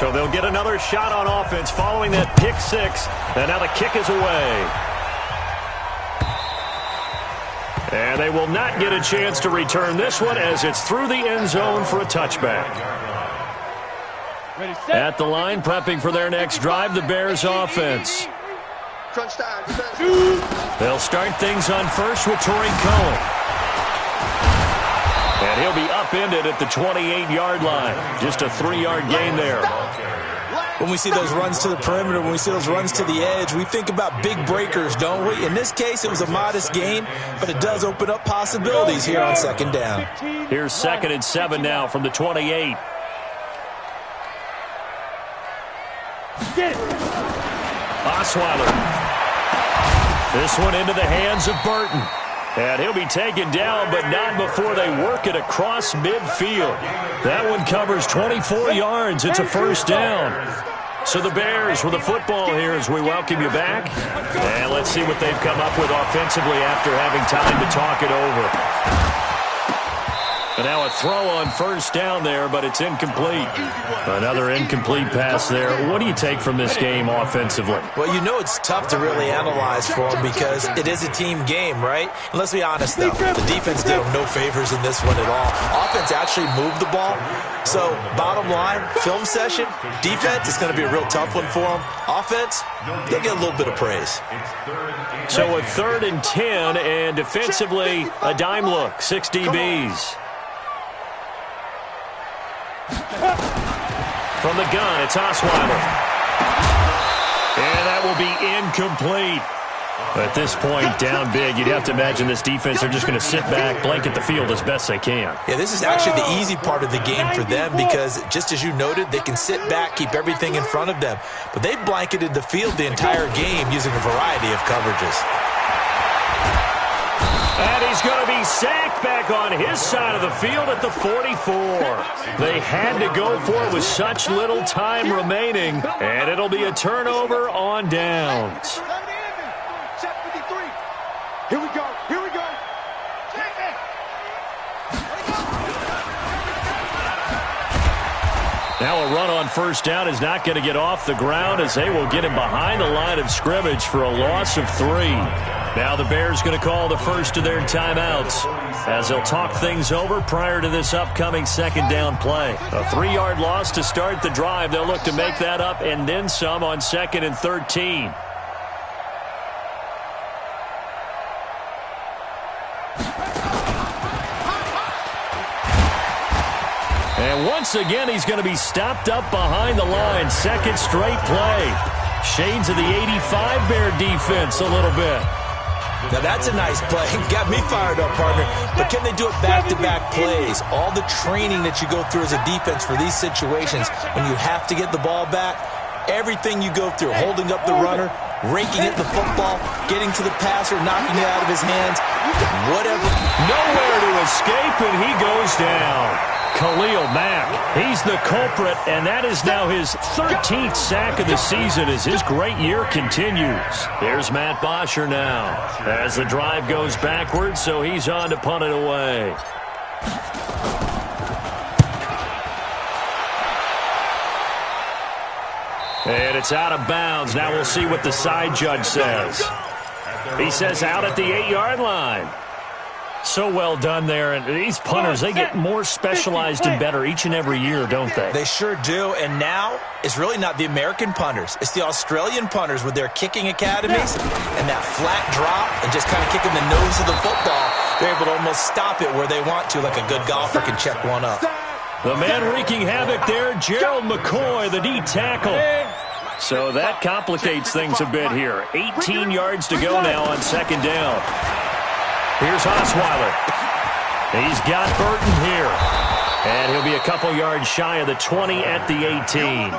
So they'll get another shot on offense following that pick 6. And now the kick is away. And they will not get a chance to return this one as it's through the end zone for a touchback. At the line, prepping for their next drive, the Bears offense. They'll start things on first with Torrey Cohen. And he'll be upended at the 28-yard line. Just a 3-yard gain there. When we see those runs to the perimeter, when we see those runs to the edge, we think about big breakers, don't we? In this case, it was a modest gain, but it does open up possibilities here on second down. Here's 2nd and 7 now from the 28. Osweiler. This one into the hands of Burton. And he'll be taken down, but not before they work it across midfield. That one covers 24 yards. It's a first down. So the Bears with the football here as we welcome you back. And let's see what they've come up with offensively after having time to talk it over. And now a throw on first down there, but it's incomplete. Another incomplete pass there. What do you take from this game offensively? Well, you know it's tough to really analyze for them because it is a team game, right? And let's be honest, though. The defense did them no favors in this one at all. Offense actually moved the ball. So, bottom line, film session, defense is going to be a real tough one for them. Offense, they'll get a little bit of praise. So a 3rd and 10, and defensively, a dime look, 6 DBs. From the gun, it's Osweiler. And that will be incomplete. At this point, down big, you'd have to imagine this defense are just going to sit back, blanket the field as best they can. Yeah, this is actually the easy part of the game for them because, just as you noted, they can sit back, keep everything in front of them. But they've blanketed the field the entire game using a variety of coverages. And he's going to be sacked back on his side of the field at the 44. They had to go for it with such little time remaining, and it'll be a turnover on downs. Here we go. Here we go. Now a run on first down is not going to get off the ground as they will get him behind the line of scrimmage for a loss of 3. Now the Bears going to call the first of their timeouts as they'll talk things over prior to this upcoming second down play. A 3-yard loss to start the drive. They'll look to make that up and then some on 2nd and 13. And once again, he's going to be stopped up behind the line. Second straight play. Shades of the 85 Bear defense a little bit. Now that's a nice play. Got me fired up, partner. But can they do it back-to-back plays? All the training that you go through as a defense for these situations, when you have to get the ball back, everything you go through, holding up the runner, raking at the football, getting to the passer, knocking it out of his hands, whatever. Nowhere to escape, and he goes down. Khalil Mack, he's the culprit, and that is now his 13th sack of the season as his great year continues. There's Matt Bosher now as the drive goes backwards, so he's on to punt it away. And it's out of bounds. Now we'll see what the side judge says. He says out at the 8-yard line. So well done there. And these punters, they get more specialized and better each and every year, don't they? They sure do. And now it's really not the American punters. It's the Australian punters with their kicking academies and that flat drop and just kind of kicking the nose of the football. They're able to almost stop it where they want to, like a good golfer can check one up. The man wreaking havoc there, Gerald McCoy, the D tackle. So that complicates things a bit here. 18 yards to go now on second down. Here's Osweiler. He's got Burton here. And he'll be a couple yards shy of the 20 at the 18.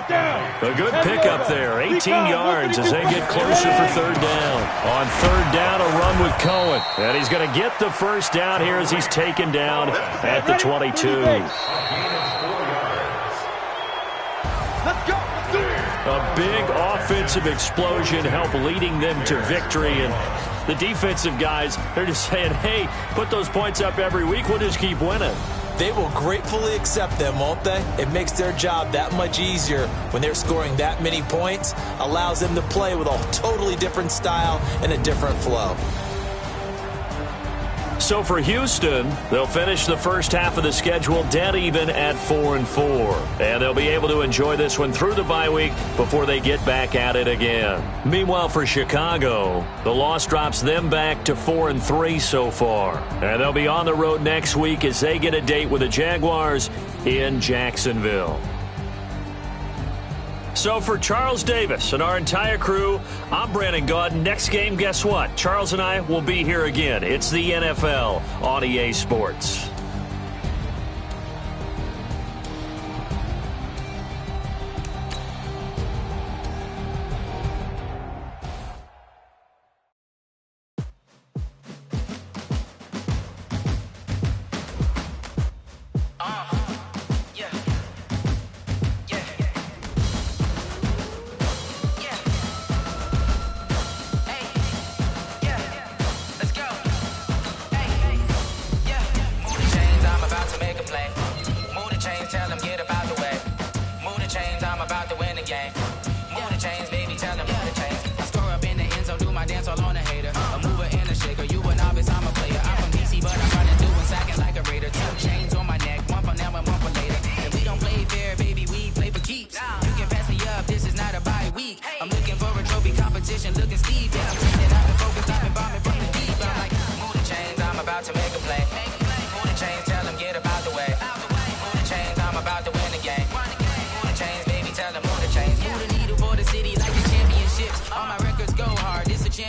A good pickup there. 18 yards as they get closer for third down. On third down, a run with Cohen. And he's going to get the first down here as he's taken down at the 22. A big offensive explosion helped leading them to victory. And the defensive guys, they're just saying, hey, put those points up every week. We'll just keep winning. They will gratefully accept them, won't they? It makes their job that much easier when they're scoring that many points. Allows them to play with a totally different style and a different flow. So for Houston, they'll finish the first half of the schedule dead even at 4-4. And they'll be able to enjoy this one through the bye week before they get back at it again. Meanwhile, for Chicago, the loss drops them back to 4-3 so far. And they'll be on the road next week as they get a date with the Jaguars in Jacksonville. So for Charles Davis and our entire crew, I'm Brandon Gaud. Next game, guess what? Charles and I will be here again. It's the NFL on EA Sports.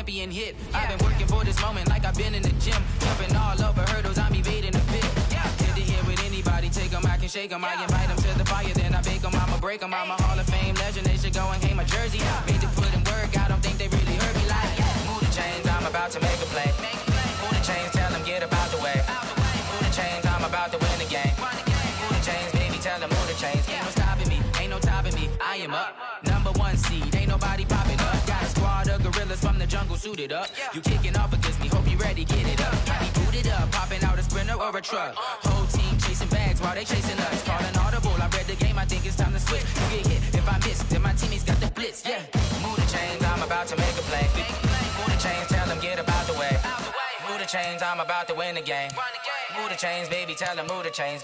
Hit. I've been working for this moment like I've been in the gym. Jumping all over hurdles, I'm evading the pit. Head to head with anybody, take them, I can shake them. I invite them to the fire, then I bake them, I'ma break them. I'm a Hall of Fame legend, they should go and hang my jersey. Made to put in work, I don't think they really heard me like, move the chains, I'm about to make a play. Move the chains, tell them get up out the way. Move the chains, I'm about to win the game. Move the chains, baby, tell them move the chains. Ain't no stopping me, ain't no topping me, I am up. Number one seed, ain't nobody popping up. Got a squad of gorillas from the jungle suited up. You kicking off against me, hope you ready, get it up. I be booted up, popping out a Sprinter or a truck. Whole team chasing bags while they chasing us. Calling audible, I read the game, I think it's time to switch. You get hit, if I miss, then my teammates got the blitz, yeah. Move the chains, I'm about to make a play. Move the chains, tell them get up out the way. Move the chains, I'm about to win the game. Move the chains, baby, tell them move the chains.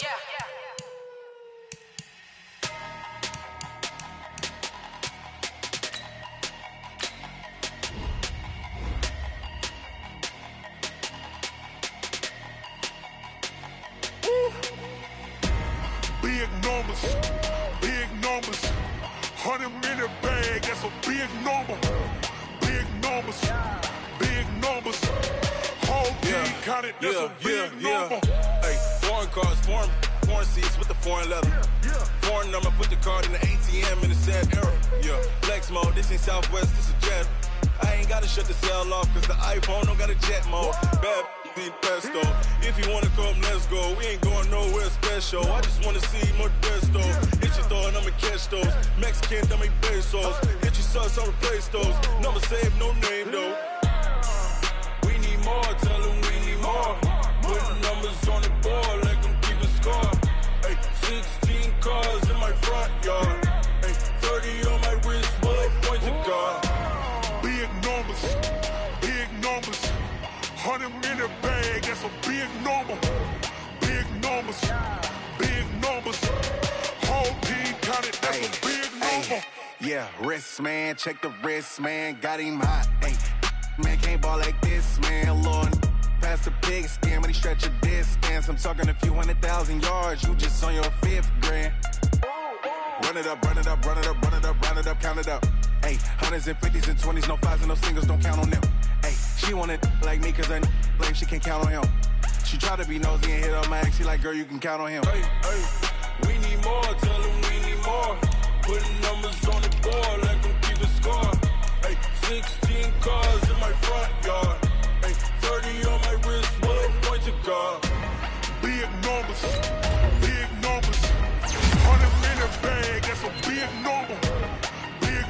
Big numbers, 100-minute bag, that's a big number. Big numbers, whole team counted, that's a big number. Hey, foreign cars, foreign seats with the foreign leather. Foreign number, put the card in the ATM in the sad era. Yeah, flex mode, this ain't Southwest, this a jet. I ain't gotta shut the cell off, cause the iPhone don't got a jet mode. Bad need pesto. If you wanna come, let's go. We ain't going nowhere special. I just wanna see Modesto. Hit your thought, I'ma catch those. Mexican, I make pesos. Hit your sus, I'll replace those. Number save, no name though. We need more, tell them we need more. Put numbers on the board, let them keep a score. Hey, 16 cars in my front yard. Hey, 30 on my wrist, bullet point to God. Big numbers, 100-minute bag, that's a big number. Big numbers, whole team counted, that's a big number. Yeah, wrist man, check the wrist man, got him hot. Ay, man can't ball like this, man. Lord, past the pig skin when he stretch a distance. I'm talking a few 100,000 yards, you just on your 5th grand. Run it up, count it up. Ay, hundreds and 50s and 20s, no 5s and no singles, don't count on them. Ay, she want it like me, cause her lame, she can't count on him. She try to be nosy and hit up my ex, she like, girl, you can count on him. Hey, we need more, tell them we need more. Putting numbers on the board, let them keep a score. Hey, 16 cars in my front yard. Hey, 30 on my wrist, bullet point to God. Big numbers, 100-minute bag, that's a big number. Big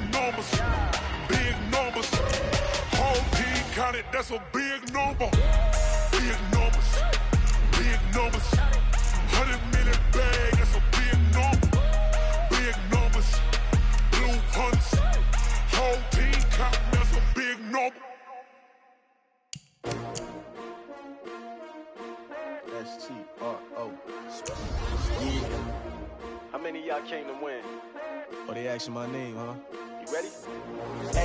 numbers, whole team counted, that's a big number. Big numbers, 100-minute bag, that's a big number. Big numbers, blue hunts, whole team counting, that's a big number. S-T-R-O. How many of y'all came to win? Oh, they asking my name, huh? You Ready?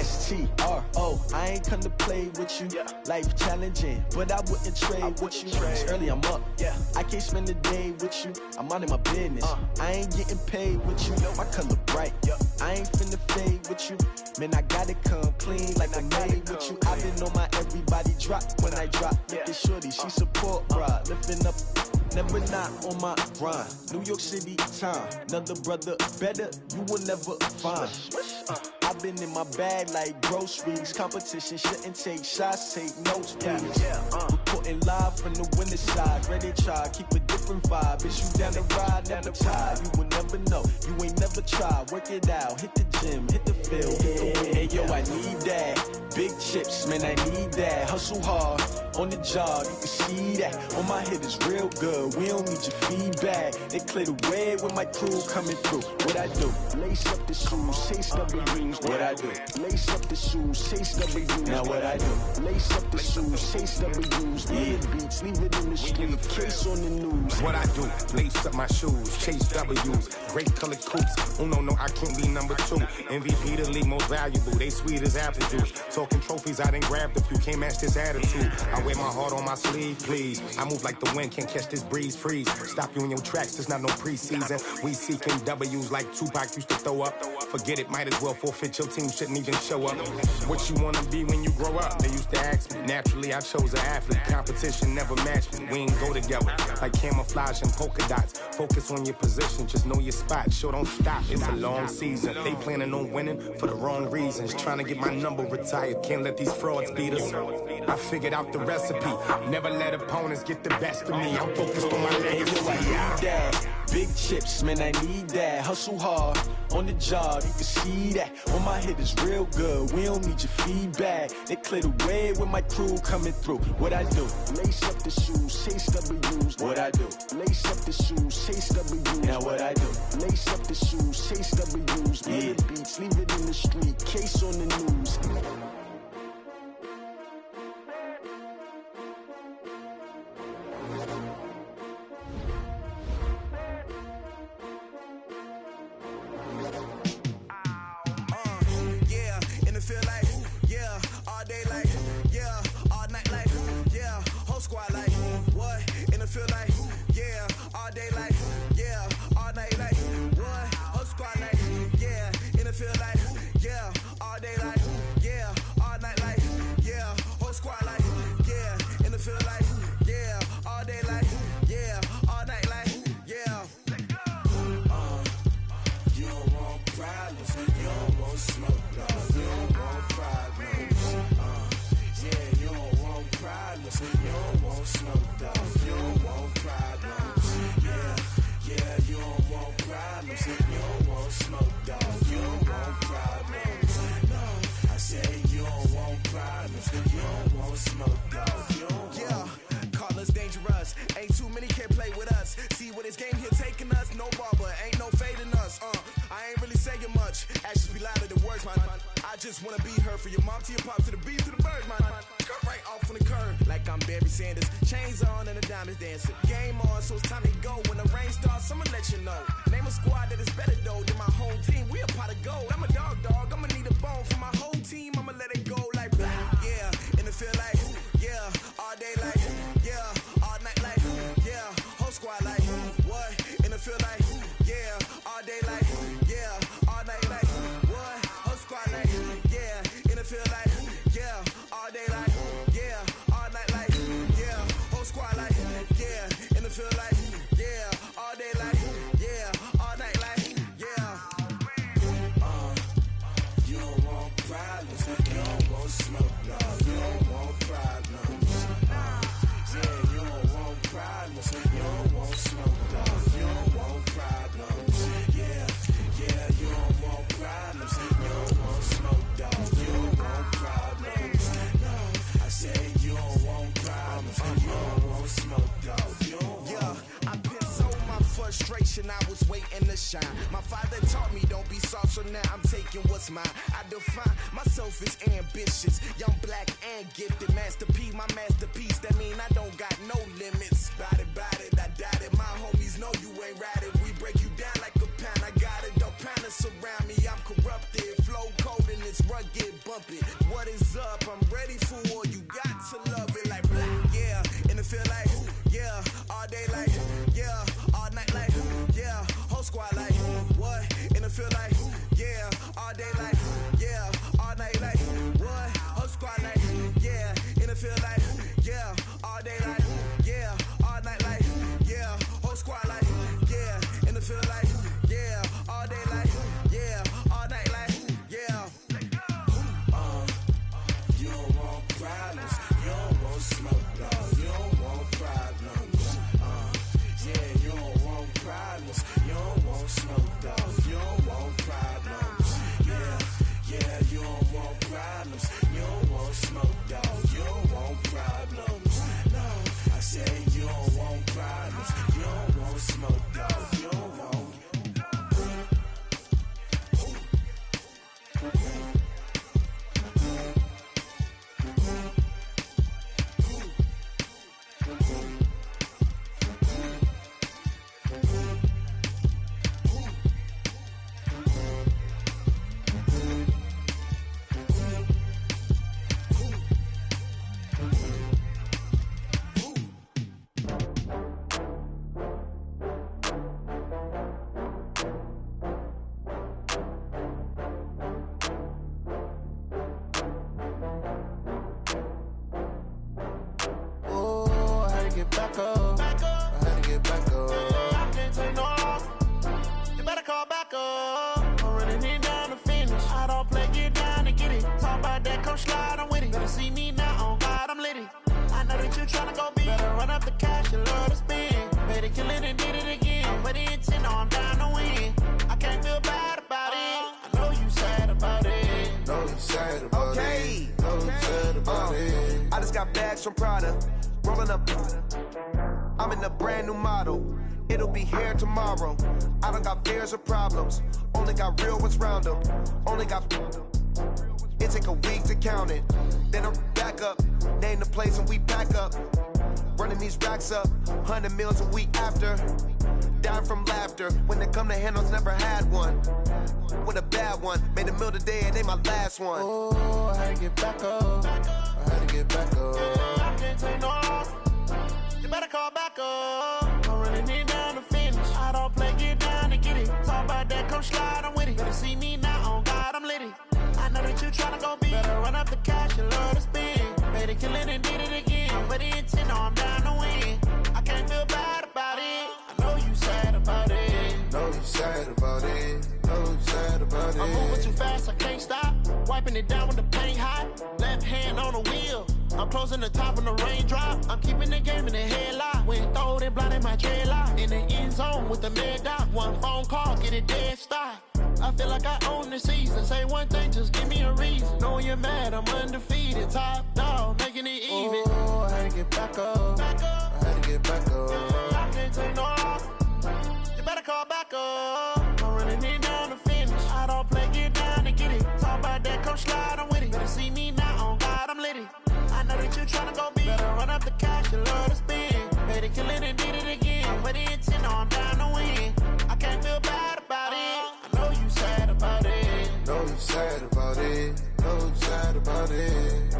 STRO, I ain't come to play with you. Life challenging, but I wouldn't trade with you. It's early, I'm up. I can't spend a day with you. I'm out in my business. I ain't getting paid with you. My color bright. I ain't finna fade with you. Man, I gotta come clean like I made with you. I've been on my everybody drop when I drop. Look at shorty, she support bra. Lifting up, never not on my grind. New York City time, another brother better you will never find. I've been in my bag like groceries. Competition shouldn't take shots, take notes, please. Reporting live from the winter side. Ready to try, keep a different vibe. Bitch, you down the ride, never tired. You will never know, you ain't never tried. Work it out, hit the gym, hit the field, hit the wheel. Hey yo, I need that. Big chips, man, I need that. Hustle hard, on the job, you can see that. On my hit is real good, we don't need your feedback. They clear the way with my crew coming through. What I do? Lace up the shoes, chase W's. What I do? Lace up the shoes, chase W's. Now what I do? Lace up the shoes, chase W's. Yeah, beats, leave it in the street, case on the news. What I do? Lace up my shoes, chase W's. Great colored coops. Oh no, I can't be number 2. MVP the league most valuable. They sweet as apple juice. Talking trophies, I done grabbed a few. Can't match this attitude. I wear my heart on my sleeve, please. I move like the wind, can't catch this breeze, freeze. Stop you in your tracks, there's not no preseason. We seeking W's like Tupac used to throw up. Forget it, might as well forfeit. Your team shouldn't even show up. What you wanna be when you grow up? They used to ask me. Naturally, I chose an athlete. Competition never matched me. We ain't go together like camouflage and polka dots. Focus on your position, just know your spot. Sure, don't stop. It's a long season. They planning on winning for the wrong reasons. Trying to get my number retired. Can't let these frauds beat us. I figured out the recipe. Never let opponents get the best of me. I'm focused on my legacy. I need that. Big chips, man, I need that. Hustle hard, on the job, you can see that. On my hit is real good, we don't need your feedback. They clear the way with my crew coming through. What I do? Lace up the shoes, chase W's. What I do? Lace up the shoes, chase W's. Now what I do? Lace up the shoes, chase W's. Yeah, beats, leave it in the street, case on the news. I was waiting to shine. My father taught me don't be soft, so now I'm taking what's mine. I define myself as ambitious, young, black, and gifted. Master P, my masterpiece. That mean I don't got no limits. Bout it, I doubt it. My homies know you ain't ride it. We break you down like a pound. I got it, don't pound to surround me. I'm corrupted, flow cold. back up. I had to get back up. I can't take no loss. You better call back up. I'm running it down to finish. I don't play, get down and get it. Talk about that, come slide, I'm with it. Better see me now, on God, I'm litty. I know that you tryna go big. Better run up the cash, you love to spend. Better kill it and did it again. But the intent, no, I'm down to win. I can't feel bad about it. I know you sad about it. Know you sad about it. Know you sad about it. I just got bags from Prada. Rolling up. I'm in a brand new model. It'll be here tomorrow. I don't got fears or problems. Only got real ones round them. Only got. It take a week to count it. Then I'm back up. Name the place and we back up. Running these racks up. 100 meals a week after. Dying from laughter. When it come to handles, never had one. With a bad one. Made a meal today and they my last one. Oh, I had to get back up. I had to get back up. I can't take no loss. You better call back up. I'm running it down to finish. I don't play, get down and get it. Talk about that, come slide, I'm with it. Better see me now, on God, I'm litty. I know that you tryna go big. Better run up the cash, you love to spend. Better kill it and did it again. But the intent, no, I'm down to win. I can't feel bad about it. I know you sad about it. Know you sad about it. Know you sad about it. I'm moving too fast, I can't stop. Wiping it down with the paint hot. Left hand on the wheel. I'm closing the top when the raindrop. I'm keeping the game in the headlock. When throwed and blinded my dreadlock. In the end zone with the mad dot. One phone call, get it dead stop. I feel like I own the season. Say one thing, just give me a reason. Knowing you're mad, I'm undefeated. Top dog, making it even. Oh, I had to get back up. I had to get back up. I can't take no loss. You better call back up. I'm running it down to finish. I don't play, get down and get it. Talk about that, come slide, I'm with it. Better see me now, on God, I'm litty. I know that you tryna go big. Better run up the cash, you love to spend. Better kill it and did it again. But the intent, no, I'm down to win. I can't feel bad about it. I know you sad about it. Know you sad about it. Know you sad about it.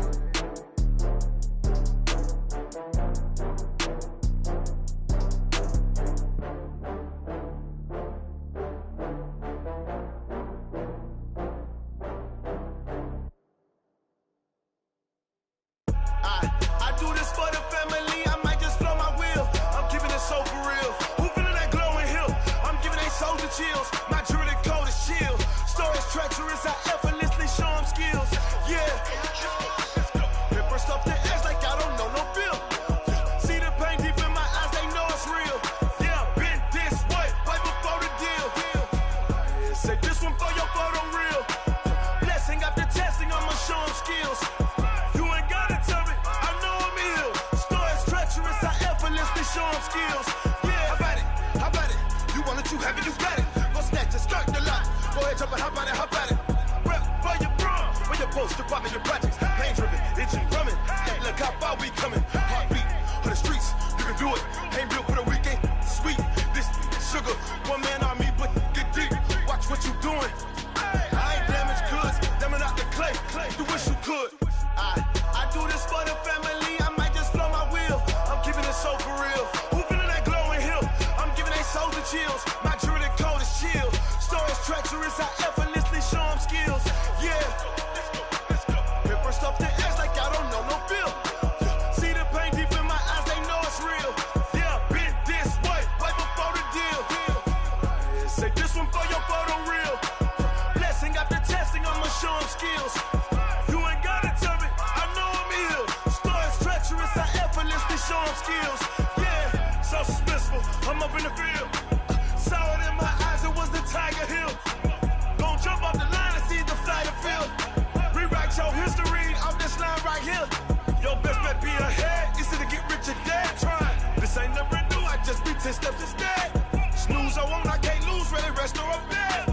I do this for the family, I might just blow my wheel. I'm keeping it so for real. Who feeling that glowing hill? I'm giving they soldier chills. My jewelry cold as chill. Stories treacherous, I effortlessly show them skills. Yeah. Paper stuff the edge like I don't know no bill. See the pain deep in my eyes, they know it's real. Yeah, been this way, right before the deal. Say this one for your photo real. Blessing after testing, I'ma show them skills. Show them skills. Yeah, how about it? You want it, you have it, you got it. Go snatch it, skirt the lot. Go ahead, jump it, how about it? Rep for your bro, for your poster, popping your projects. Pain driven, itching, drumming. Hey, look how far we coming. Heartbeat on the streets, you can do it. Ain't built for the weekend. Sweet, this sugar, one man army, but get deep. Watch what you doing. I ain't damaged goods, damning out the clay. You wish you could. I do this for the family. I might just blow my wheel. I'm keeping it so for real. Who feeling that glowing hill? I'm giving they soldier chills. My jewelry cold as chill. Stories treacherous, I effortlessly show them skills. Yeah. Paper stuff the edge like I don't know no bill. See the pain deep in my eyes, they know it's real. Yeah, been this way, right before the deal. Say this one for your photo real. Blessing after testing, I'ma show them skills. You ain't gotta tell me, I know I'm ill. Stories treacherous, I effortlessly show them skills. Yeah, so suspenseful, I'm up in the field. Saw it in my eyes, it was the Tiger Hill. Gon' jump off the line and see the fly the field. Rewrite your history off this line right here. Your best bet be ahead, easy to get rich or dead. Trying, this ain't never new, I just be 10 steps instead. Snooze, I won't, I can't lose, ready, rest or I'm dead.